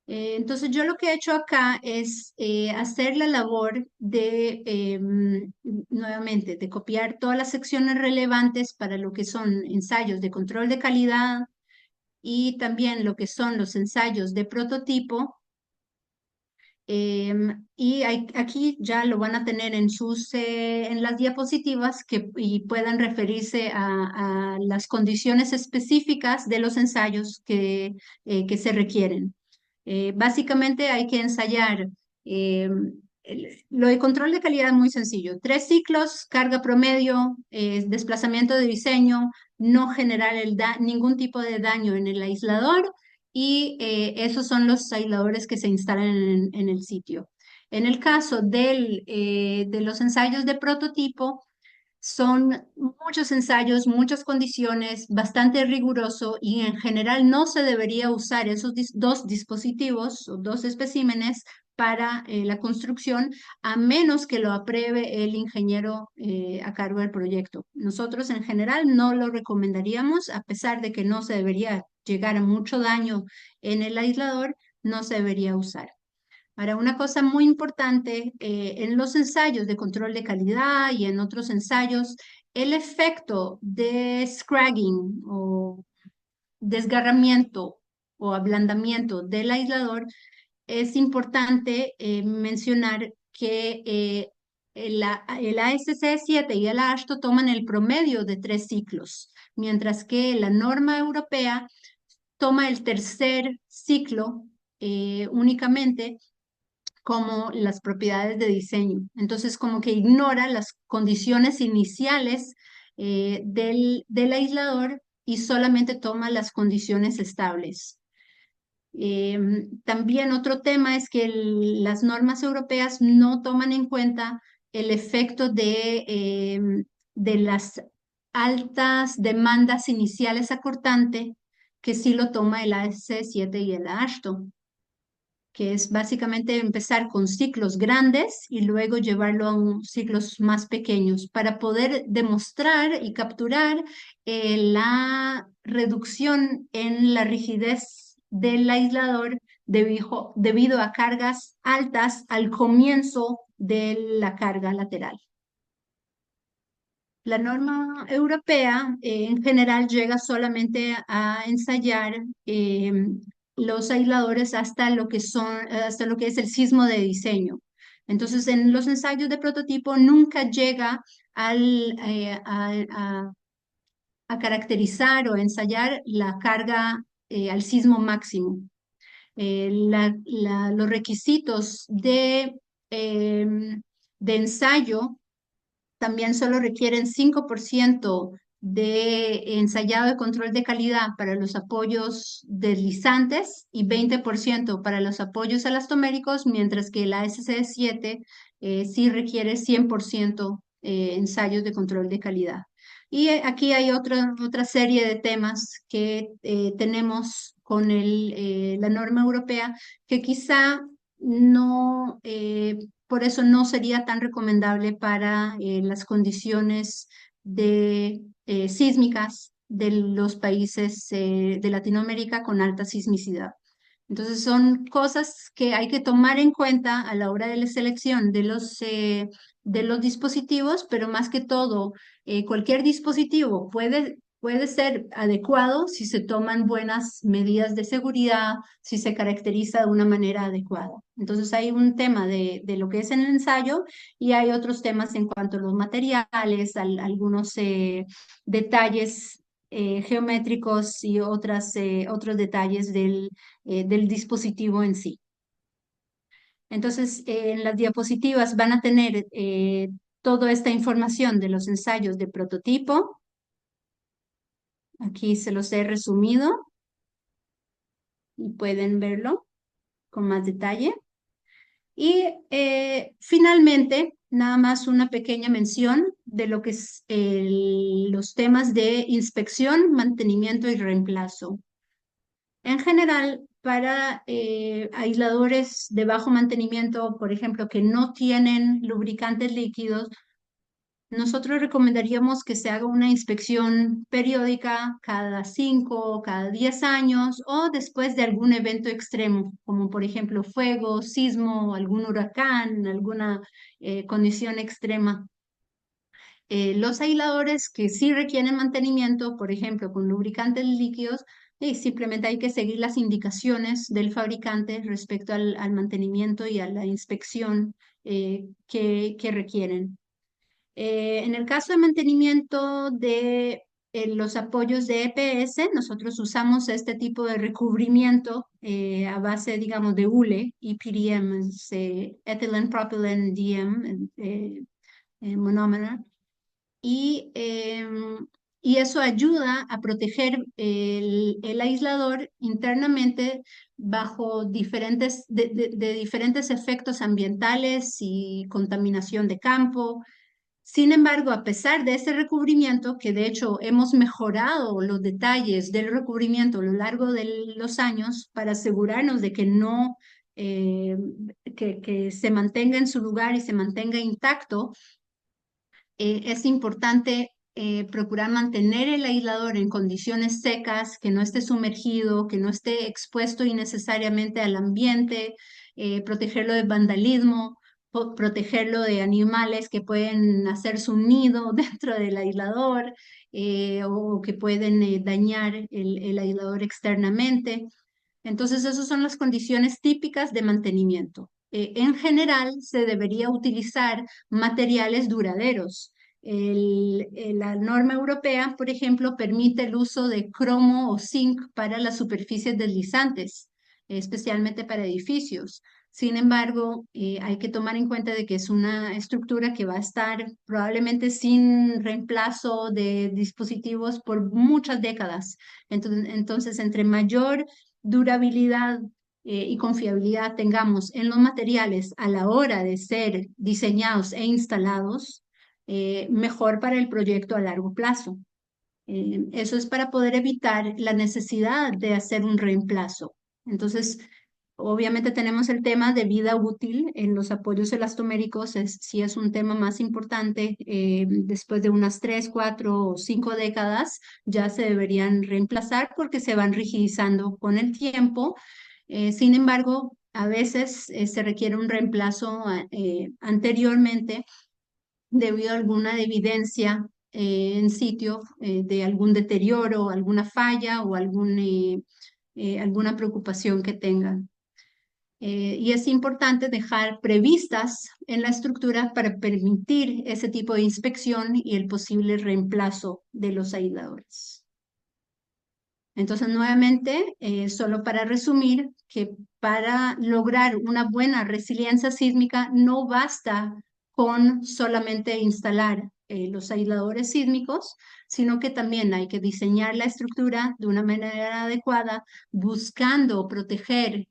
Entonces yo lo que he hecho acá es hacer la labor de, nuevamente, de copiar todas las secciones relevantes para lo que son ensayos de control de calidad y también lo que son los ensayos de prototipo. Y aquí ya lo van a tener en las diapositivas y puedan referirse a las condiciones específicas de los ensayos que se requieren. Básicamente hay que ensayar eh, lo de control de calidad es muy sencillo. 3 ciclos, carga promedio, desplazamiento de diseño, no generar ningún tipo de daño en el aislador y esos son los aisladores que se instalan en el sitio. En el caso de los ensayos de prototipo, son muchos ensayos, muchas condiciones, bastante riguroso y en general no se debería usar esos dos dispositivos o dos especímenes para la construcción a menos que lo apruebe el ingeniero a cargo del proyecto. Nosotros en general no lo recomendaríamos a pesar de que no se debería llegar a mucho daño en el aislador, no se debería usar. Ahora, una cosa muy importante, en los ensayos de control de calidad y en otros ensayos, el efecto de scragging o desgarramiento o ablandamiento del aislador, es importante mencionar que el ASC7 y el AASHTO toman el promedio de 3 ciclos, mientras que la norma europea toma el tercer ciclo únicamente como las propiedades de diseño. Entonces, como que ignora las condiciones iniciales del aislador y solamente toma las condiciones estables. También otro tema es que las normas europeas no toman en cuenta el efecto de las altas demandas iniciales a cortante, que sí lo toma el AS7 y el AASHTO, que es básicamente empezar con ciclos grandes y luego llevarlo a ciclos más pequeños para poder demostrar y capturar la reducción en la rigidez del aislador debido a cargas altas al comienzo de la carga lateral. La norma europea en general llega solamente a ensayar los aisladores hasta lo que hasta lo que es el sismo de diseño. Entonces, en los ensayos de prototipo nunca llega a caracterizar o ensayar la carga al sismo máximo. Los requisitos de ensayo también solo requieren 5% de ensayado de control de calidad para los apoyos deslizantes y 20% para los apoyos elastoméricos, mientras que la SC7 sí requiere 100% ensayos de control de calidad. Y aquí hay otra serie de temas que tenemos con la norma europea que quizá no por eso no sería tan recomendable para las condiciones sísmicas de los países de Latinoamérica con alta sismicidad. Entonces son cosas que hay que tomar en cuenta a la hora de la selección de los dispositivos, pero más que todo, cualquier dispositivo puede ser adecuado si se toman buenas medidas de seguridad, si se caracteriza de una manera adecuada. Entonces hay un tema de lo que es en el ensayo y hay otros temas en cuanto a los materiales, algunos detalles geométricos y otros detalles del dispositivo en sí. Entonces, en las diapositivas van a tener toda esta información de los ensayos de prototipo. Aquí se los he resumido y pueden verlo con más detalle. Y finalmente, nada más una pequeña mención de lo que es los temas de inspección, mantenimiento y reemplazo. En general, para aisladores de bajo mantenimiento, por ejemplo, que no tienen lubricantes líquidos, nosotros recomendaríamos que se haga una inspección periódica cada 5 o cada 10 años o después de algún evento extremo, como por ejemplo fuego, sismo, algún huracán, alguna condición extrema. Los aisladores que sí requieren mantenimiento, por ejemplo, con lubricantes líquidos, simplemente hay que seguir las indicaciones del fabricante respecto al mantenimiento y a la inspección que requieren. En el caso de mantenimiento de los apoyos de EPS, nosotros usamos este tipo de recubrimiento a base, digamos, de hule, EPDM, es, Ethylene Propylene DM, monómero, y, y eso ayuda a proteger el aislador internamente bajo de diferentes efectos ambientales y contaminación de campo. Sin embargo, a pesar de ese recubrimiento, que de hecho hemos mejorado los detalles del recubrimiento a lo largo de los años para asegurarnos de que no, que se mantenga en su lugar y se mantenga intacto, es importante procurar mantener el aislador en condiciones secas, que no esté sumergido, que no esté expuesto innecesariamente al ambiente, protegerlo de vandalismo, protegerlo de animales que pueden hacer su nido dentro del aislador o que pueden dañar el aislador externamente. Entonces, esas son las condiciones típicas de mantenimiento. En general, se debería utilizar materiales duraderos. La norma europea, por ejemplo, permite el uso de cromo o zinc para las superficies deslizantes, especialmente para edificios. Sin embargo, hay que tomar en cuenta de que es una estructura que va a estar probablemente sin reemplazo de dispositivos por muchas décadas. Entonces entre mayor durabilidad y confiabilidad tengamos en los materiales a la hora de ser diseñados e instalados, mejor para el proyecto a largo plazo. Eso es para poder evitar la necesidad de hacer un reemplazo. Entonces, obviamente tenemos el tema de vida útil en los apoyos elastoméricos, sí es un tema más importante. Después de unas 3, 4 o 5 décadas ya se deberían reemplazar porque se van rigidizando con el tiempo. Sin embargo, a veces se requiere un reemplazo anteriormente debido a alguna evidencia en sitio de algún deterioro, alguna falla o alguna preocupación que tengan. Y es importante dejar previstas en la estructura para permitir ese tipo de inspección y el posible reemplazo de los aisladores. Entonces, nuevamente, solo para resumir, que para lograr una buena resiliencia sísmica no basta con solamente instalar los aisladores sísmicos, sino que también hay que diseñar la estructura de una manera adecuada, buscando proteger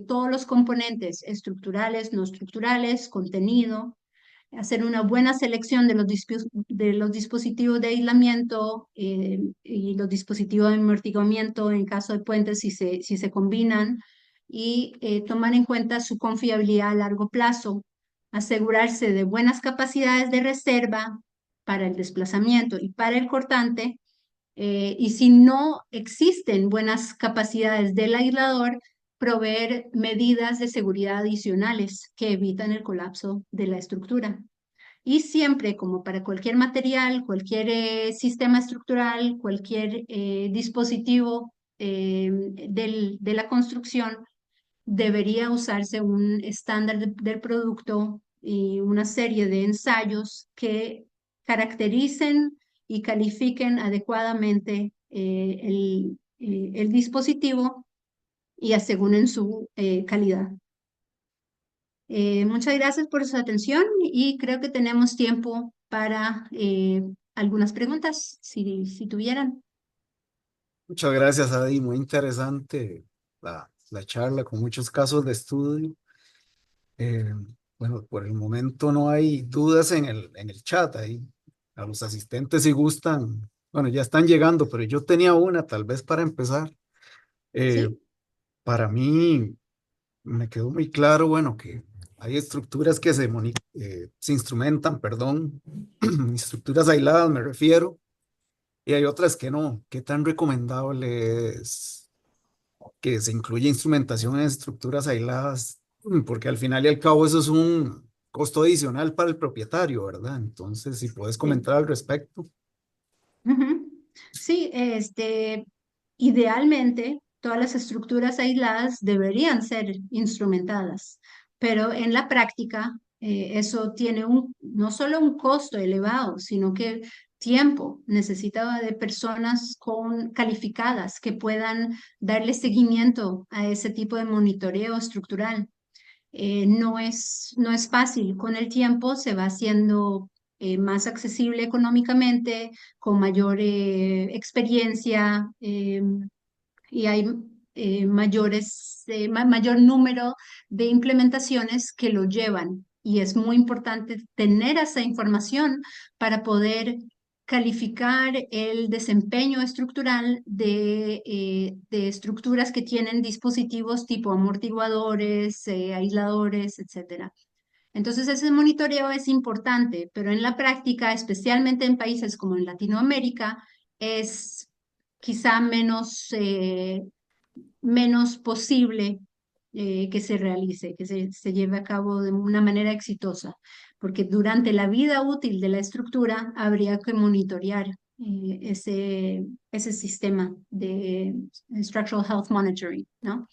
todos los componentes estructurales, no estructurales, contenido, hacer una buena selección de los dispositivos de aislamiento y los dispositivos de amortiguamiento en caso de puentes si se combinan y tomar en cuenta su confiabilidad a largo plazo, asegurarse de buenas capacidades de reserva para el desplazamiento y para el cortante. Y si no existen buenas capacidades del aislador, proveer medidas de seguridad adicionales que evitan el colapso de la estructura. Y siempre, como para cualquier material, cualquier sistema estructural, cualquier dispositivo de la construcción, debería usarse un estándar del producto y una serie de ensayos que caractericen y califiquen adecuadamente el dispositivo y aseguren su calidad. Muchas gracias por su atención y creo que tenemos tiempo para algunas preguntas, si tuvieran. Muchas gracias, Adi. Muy interesante la charla con muchos casos de estudio. Eh, bueno, por el momento no hay dudas en el chat. Ahí a los asistentes si gustan, bueno, ya están llegando, pero yo tenía una tal vez para empezar. Eh, ¿Sí? para mí me quedó muy claro, bueno, que hay estructuras que se instrumentan, perdón, estructuras aisladas me refiero, y hay otras que no. ¿Qué tan recomendable es que se incluya instrumentación en estructuras aisladas? Porque al final y al cabo eso es un costo adicional para el propietario, ¿verdad? Entonces, si puedes Sí. comentar al respecto. Ujú. Sí, idealmente todas las estructuras aisladas deberían ser instrumentadas, pero en la práctica eso tiene no solo un costo elevado, sino que tiempo. Necesita de personas calificadas que puedan darle seguimiento a ese tipo de monitoreo estructural. No es fácil. Con el tiempo se va haciendo más accesible económicamente, con mayor experiencia y hay mayor número de implementaciones que lo llevan. Y es muy importante tener esa información para poder calificar el desempeño estructural de estructuras que tienen dispositivos tipo amortiguadores, aisladores, etcétera. Entonces, ese monitoreo es importante, pero en la práctica, especialmente en países como en Latinoamérica, es quizá menos posible que se realice, que se lleve a cabo de una manera exitosa, porque durante la vida útil de la estructura habría que monitorear ese sistema de Structural Health Monitoring, ¿no?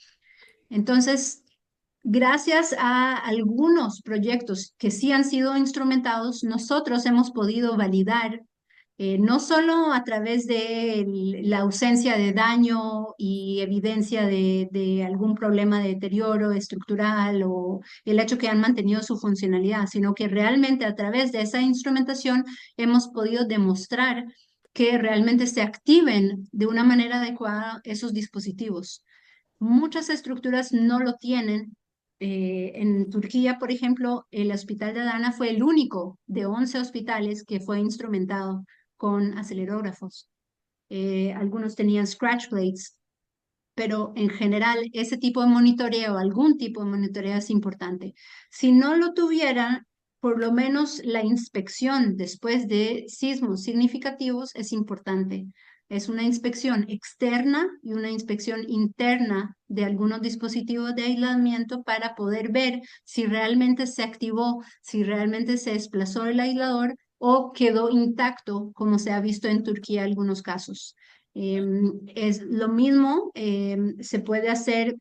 Entonces, gracias a algunos proyectos que sí han sido instrumentados, nosotros hemos podido validar no solo a través de la ausencia de daño y evidencia de algún problema de deterioro estructural o el hecho que han mantenido su funcionalidad, sino que realmente a través de esa instrumentación hemos podido demostrar que realmente se activen de una manera adecuada esos dispositivos. Muchas estructuras no lo tienen. En Turquía, por ejemplo, el hospital de Adana fue el único de 11 hospitales que fue instrumentado con acelerógrafos. Algunos tenían scratch plates, pero en general ese tipo de monitoreo, algún tipo de monitoreo es importante. Si no lo tuviera, por lo menos la inspección después de sismos significativos es importante. Es una inspección externa y una inspección interna de algunos dispositivos de aislamiento para poder ver si realmente se activó, si realmente se desplazó el aislador o quedó intacto, como se ha visto en Turquía en algunos casos. Es lo mismo, se puede hacer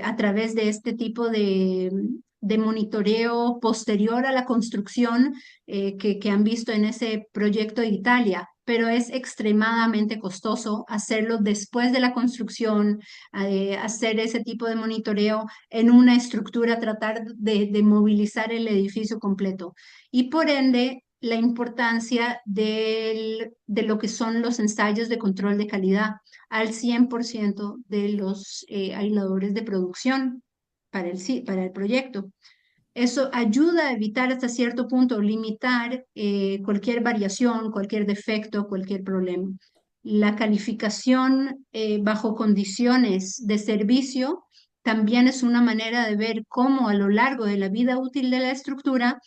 a través de este tipo de monitoreo posterior a la construcción que han visto en ese proyecto de Italia, pero es extremadamente costoso hacerlo después de la construcción, hacer ese tipo de monitoreo en una estructura, tratar de movilizar el edificio completo. Y por ende, la importancia de lo que son los ensayos de control de calidad al 100% de los aisladores de producción para el proyecto. Eso ayuda a evitar hasta cierto punto, limitar cualquier variación, cualquier defecto, cualquier problema. La calificación bajo condiciones de servicio también es una manera de ver cómo a lo largo de la vida útil de la estructura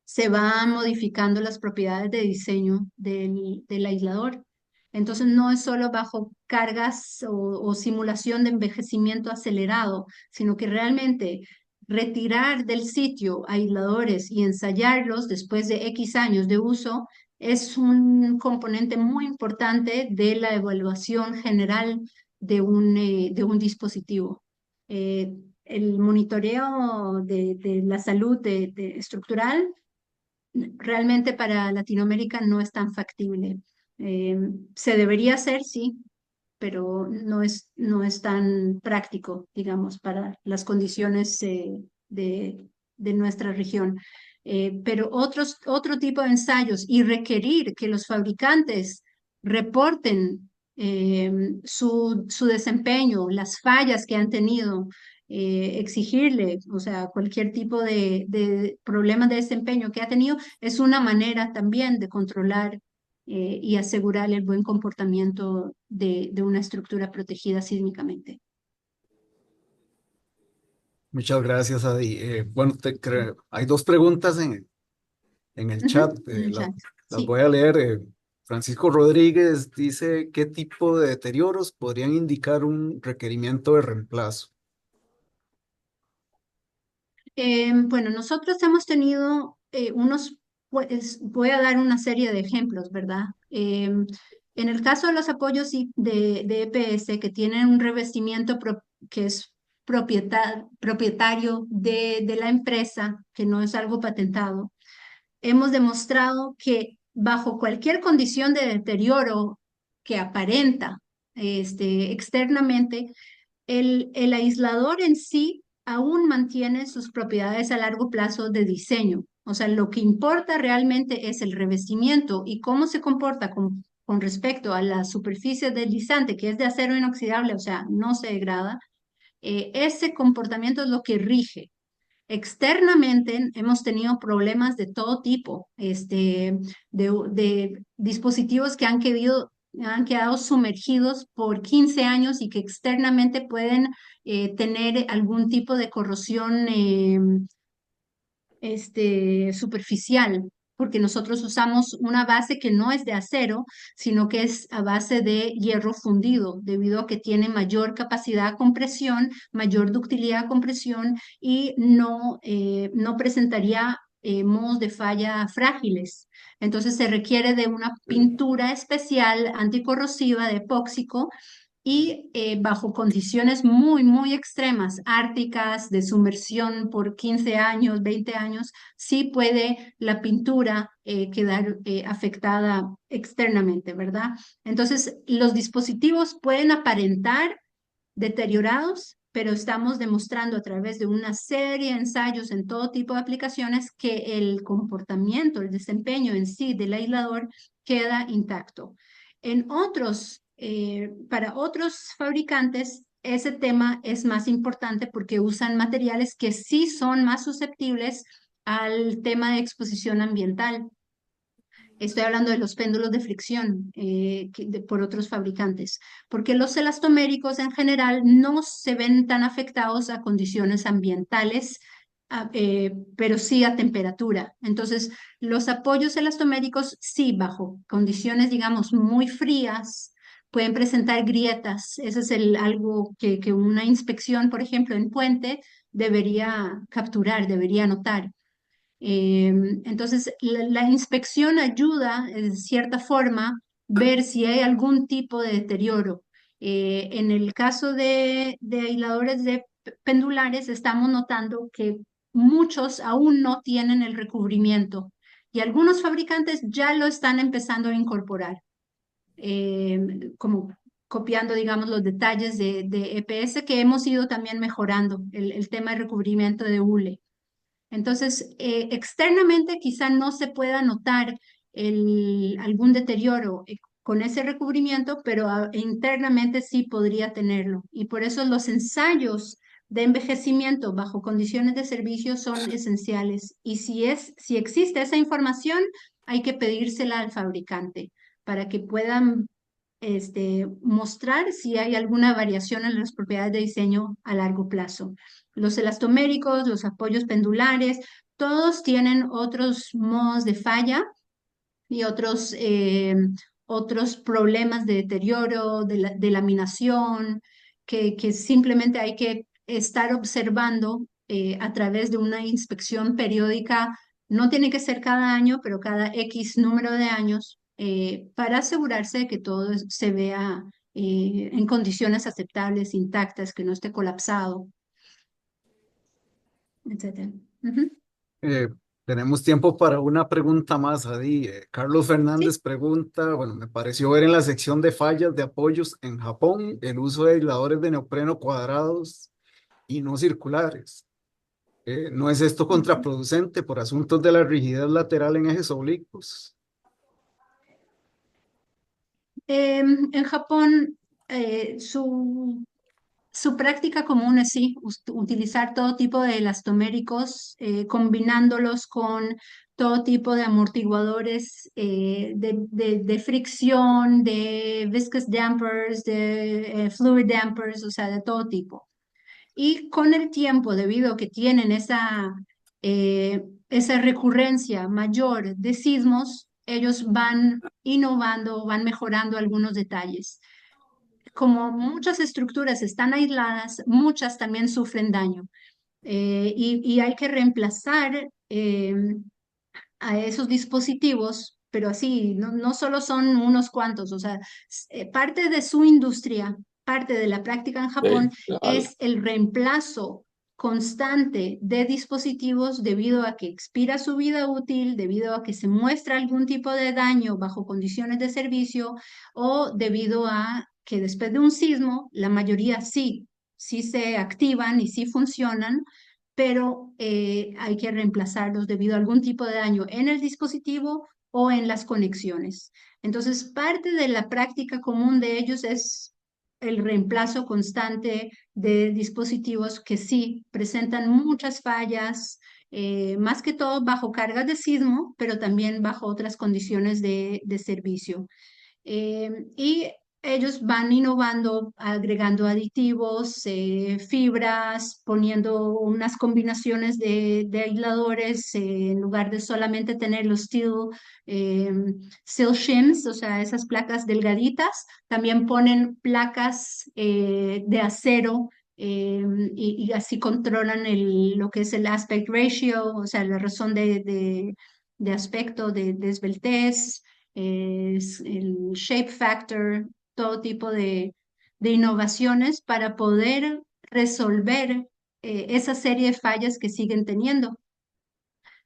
se van modificando las propiedades de diseño del aislador. Entonces no es solo bajo cargas o simulación de envejecimiento acelerado, sino que realmente retirar del sitio aisladores y ensayarlos después de X años de uso es un componente muy importante de la evaluación general de un dispositivo. El monitoreo de la salud estructural realmente para Latinoamérica no es tan factible. Eh, Se debería hacer, sí, pero no es tan práctico, digamos, para las condiciones de nuestra región. Pero otro tipo de ensayos y requerir que los fabricantes reporten su desempeño, las fallas que han tenido, exigirle, o sea, cualquier tipo de problemas de desempeño que ha tenido, es una manera también de controlar y asegurar el buen comportamiento de una estructura protegida sísmicamente. Muchas gracias, Adi. Bueno, hay dos preguntas en el chat. Ujú, en el chat. Las Sí. voy a leer. Francisco Rodríguez dice, ¿qué tipo de deterioros podrían indicar un requerimiento de reemplazo? Bueno, nosotros hemos tenido pues voy a dar una serie de ejemplos, ¿verdad? En el caso de los apoyos de EPS que tienen un revestimiento que es propietario de la empresa, que no es algo patentado, hemos demostrado que bajo cualquier condición de deterioro que aparenta externamente, el aislador en sí aún mantiene sus propiedades a largo plazo de diseño. O sea, lo que importa realmente es el revestimiento y cómo se comporta con respecto a la superficie deslizante, que es de acero inoxidable, o sea, no se degrada. Ese comportamiento es lo que rige. Externamente hemos tenido problemas de todo tipo, de dispositivos que han quedado sumergidos por 15 años y que externamente pueden tener algún tipo de corrosión superficial, porque nosotros usamos una base que no es de acero, sino que es a base de hierro fundido, debido a que tiene mayor capacidad de compresión, mayor ductilidad de compresión y no presentaría modos de falla frágiles. Entonces se requiere de una pintura especial anticorrosiva de epóxico y bajo condiciones muy, muy extremas, árticas, de sumersión por 15 años, 20 años, sí puede la pintura quedar afectada externamente, ¿verdad? Entonces, los dispositivos pueden aparentar deteriorados, pero estamos demostrando a través de una serie de ensayos en todo tipo de aplicaciones que el comportamiento, el desempeño en sí del aislador queda intacto. Para otros fabricantes, ese tema es más importante porque usan materiales que sí son más susceptibles al tema de exposición ambiental. Estoy hablando de los péndulos de fricción por otros fabricantes, porque los elastoméricos en general no se ven tan afectados a condiciones ambientales, pero sí a temperatura. Entonces, los apoyos elastoméricos sí, bajo condiciones, digamos, muy frías, pueden presentar grietas. Ese es algo que una inspección, por ejemplo, en puente, debería capturar, debería notar. Entonces, la inspección ayuda, de cierta forma, ver si hay algún tipo de deterioro. En el caso de aisladores de pendulares, estamos notando que muchos aún no tienen el recubrimiento y algunos fabricantes ya lo están empezando a incorporar, como copiando, digamos, los detalles de EPS que hemos ido también mejorando, el tema de recubrimiento de hule. Entonces, externamente quizá no se pueda notar algún deterioro con ese recubrimiento, pero internamente sí podría tenerlo. Y por eso los ensayos de envejecimiento bajo condiciones de servicio son esenciales. Y si existe esa información, hay que pedírsela al fabricante para que puedan mostrar si hay alguna variación en las propiedades de diseño a largo plazo. Los elastoméricos, los apoyos pendulares, todos tienen otros modos de falla y otros problemas de deterioro, de laminación, que simplemente hay que estar observando a través de una inspección periódica. No tiene que ser cada año, pero cada X número de años, para asegurarse de que todo se vea en condiciones aceptables, intactas, que no esté colapsado, etcétera. Ujú. Eh, Tenemos tiempo para una pregunta más, Adi. Carlos Sí. Fernández pregunta, bueno, me pareció ver en la sección de fallas de apoyos en Japón el uso de aisladores de neopreno cuadrados y no circulares. ¿No es esto Ujú. contraproducente por asuntos de la rigidez lateral en ejes oblicuos? En Japón, su práctica común es sí, utilizar todo tipo de elastoméricos, combinándolos con todo tipo de amortiguadores de fricción, de viscous dampers, de fluid dampers, o sea, de todo tipo. Y con el tiempo, debido a que tienen esa recurrencia mayor de sismos, ellos van innovando, van mejorando algunos detalles. Como muchas estructuras están aisladas, muchas también sufren daño. Y hay que reemplazar a esos dispositivos, pero así, no solo son unos cuantos, o sea, parte de su industria, parte de la práctica en Japón Sí, claro. es el reemplazo constante de dispositivos debido a que expira su vida útil, debido a que se muestra algún tipo de daño bajo condiciones de servicio o debido a que después de un sismo, la mayoría sí se activan y sí funcionan, pero hay que reemplazarlos debido a algún tipo de daño en el dispositivo o en las conexiones. Entonces, parte de la práctica común de ellos es el reemplazo constante de dispositivos que sí presentan muchas fallas, más que todo bajo cargas de sismo, pero también bajo otras condiciones de servicio. Y ellos van innovando, agregando aditivos, fibras, poniendo unas combinaciones de aisladores, en lugar de solamente tener los eh, steel shims, o sea, esas placas delgaditas, también ponen placas de acero. Y así controlan lo que es el aspect ratio, o sea, la razón de aspecto, de esbeltez, es el shape factor, todo tipo de innovaciones para poder resolver esa serie de fallas que siguen teniendo,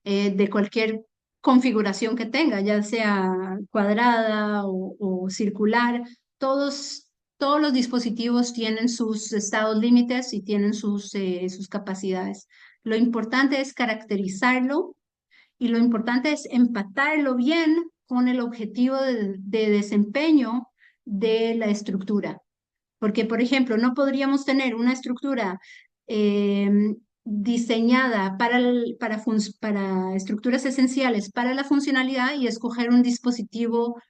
de cualquier configuración que tenga, ya sea cuadrada o circular. Todos los dispositivos tienen sus estados límites y tienen sus capacidades. Lo importante es caracterizarlo y lo importante es empatarlo bien con el objetivo de desempeño de la estructura. Porque, por ejemplo, no podríamos tener una estructura diseñada para estructuras esenciales para la funcionalidad y escoger un dispositivo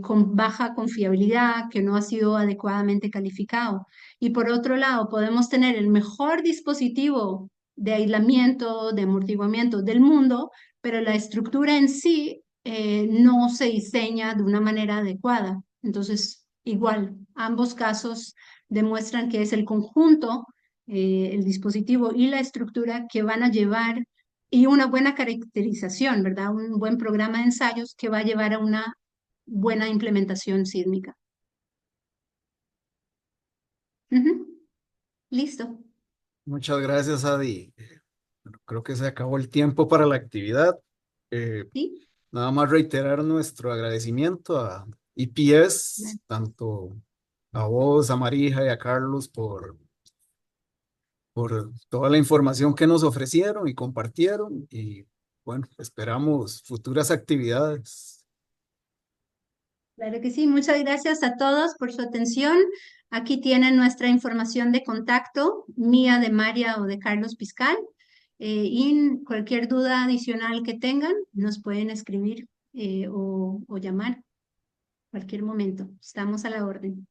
con baja confiabilidad que no ha sido adecuadamente calificado. Y por otro lado, podemos tener el mejor dispositivo de aislamiento, de amortiguamiento del mundo, pero la estructura en sí no se diseña de una manera adecuada. Entonces, igual, ambos casos demuestran que es el conjunto, el dispositivo y la estructura que van a llevar, y una buena caracterización, ¿verdad? Un buen programa de ensayos que va a llevar a una buena implementación sísmica. Ujú. Listo. Muchas gracias, Adi. Bueno, creo que se acabó el tiempo para la actividad. Eh, ¿Sí? Nada más reiterar nuestro agradecimiento a EPS, tanto a vos, a Marija y a Carlos por toda la información que nos ofrecieron y compartieron. Y bueno, esperamos futuras actividades. Claro que sí, muchas gracias a todos por su atención. Aquí tienen nuestra información de contacto, mía, de María o de Carlos Piscal. Y cualquier duda adicional que tengan, nos pueden escribir o llamar cualquier momento. Estamos a la orden.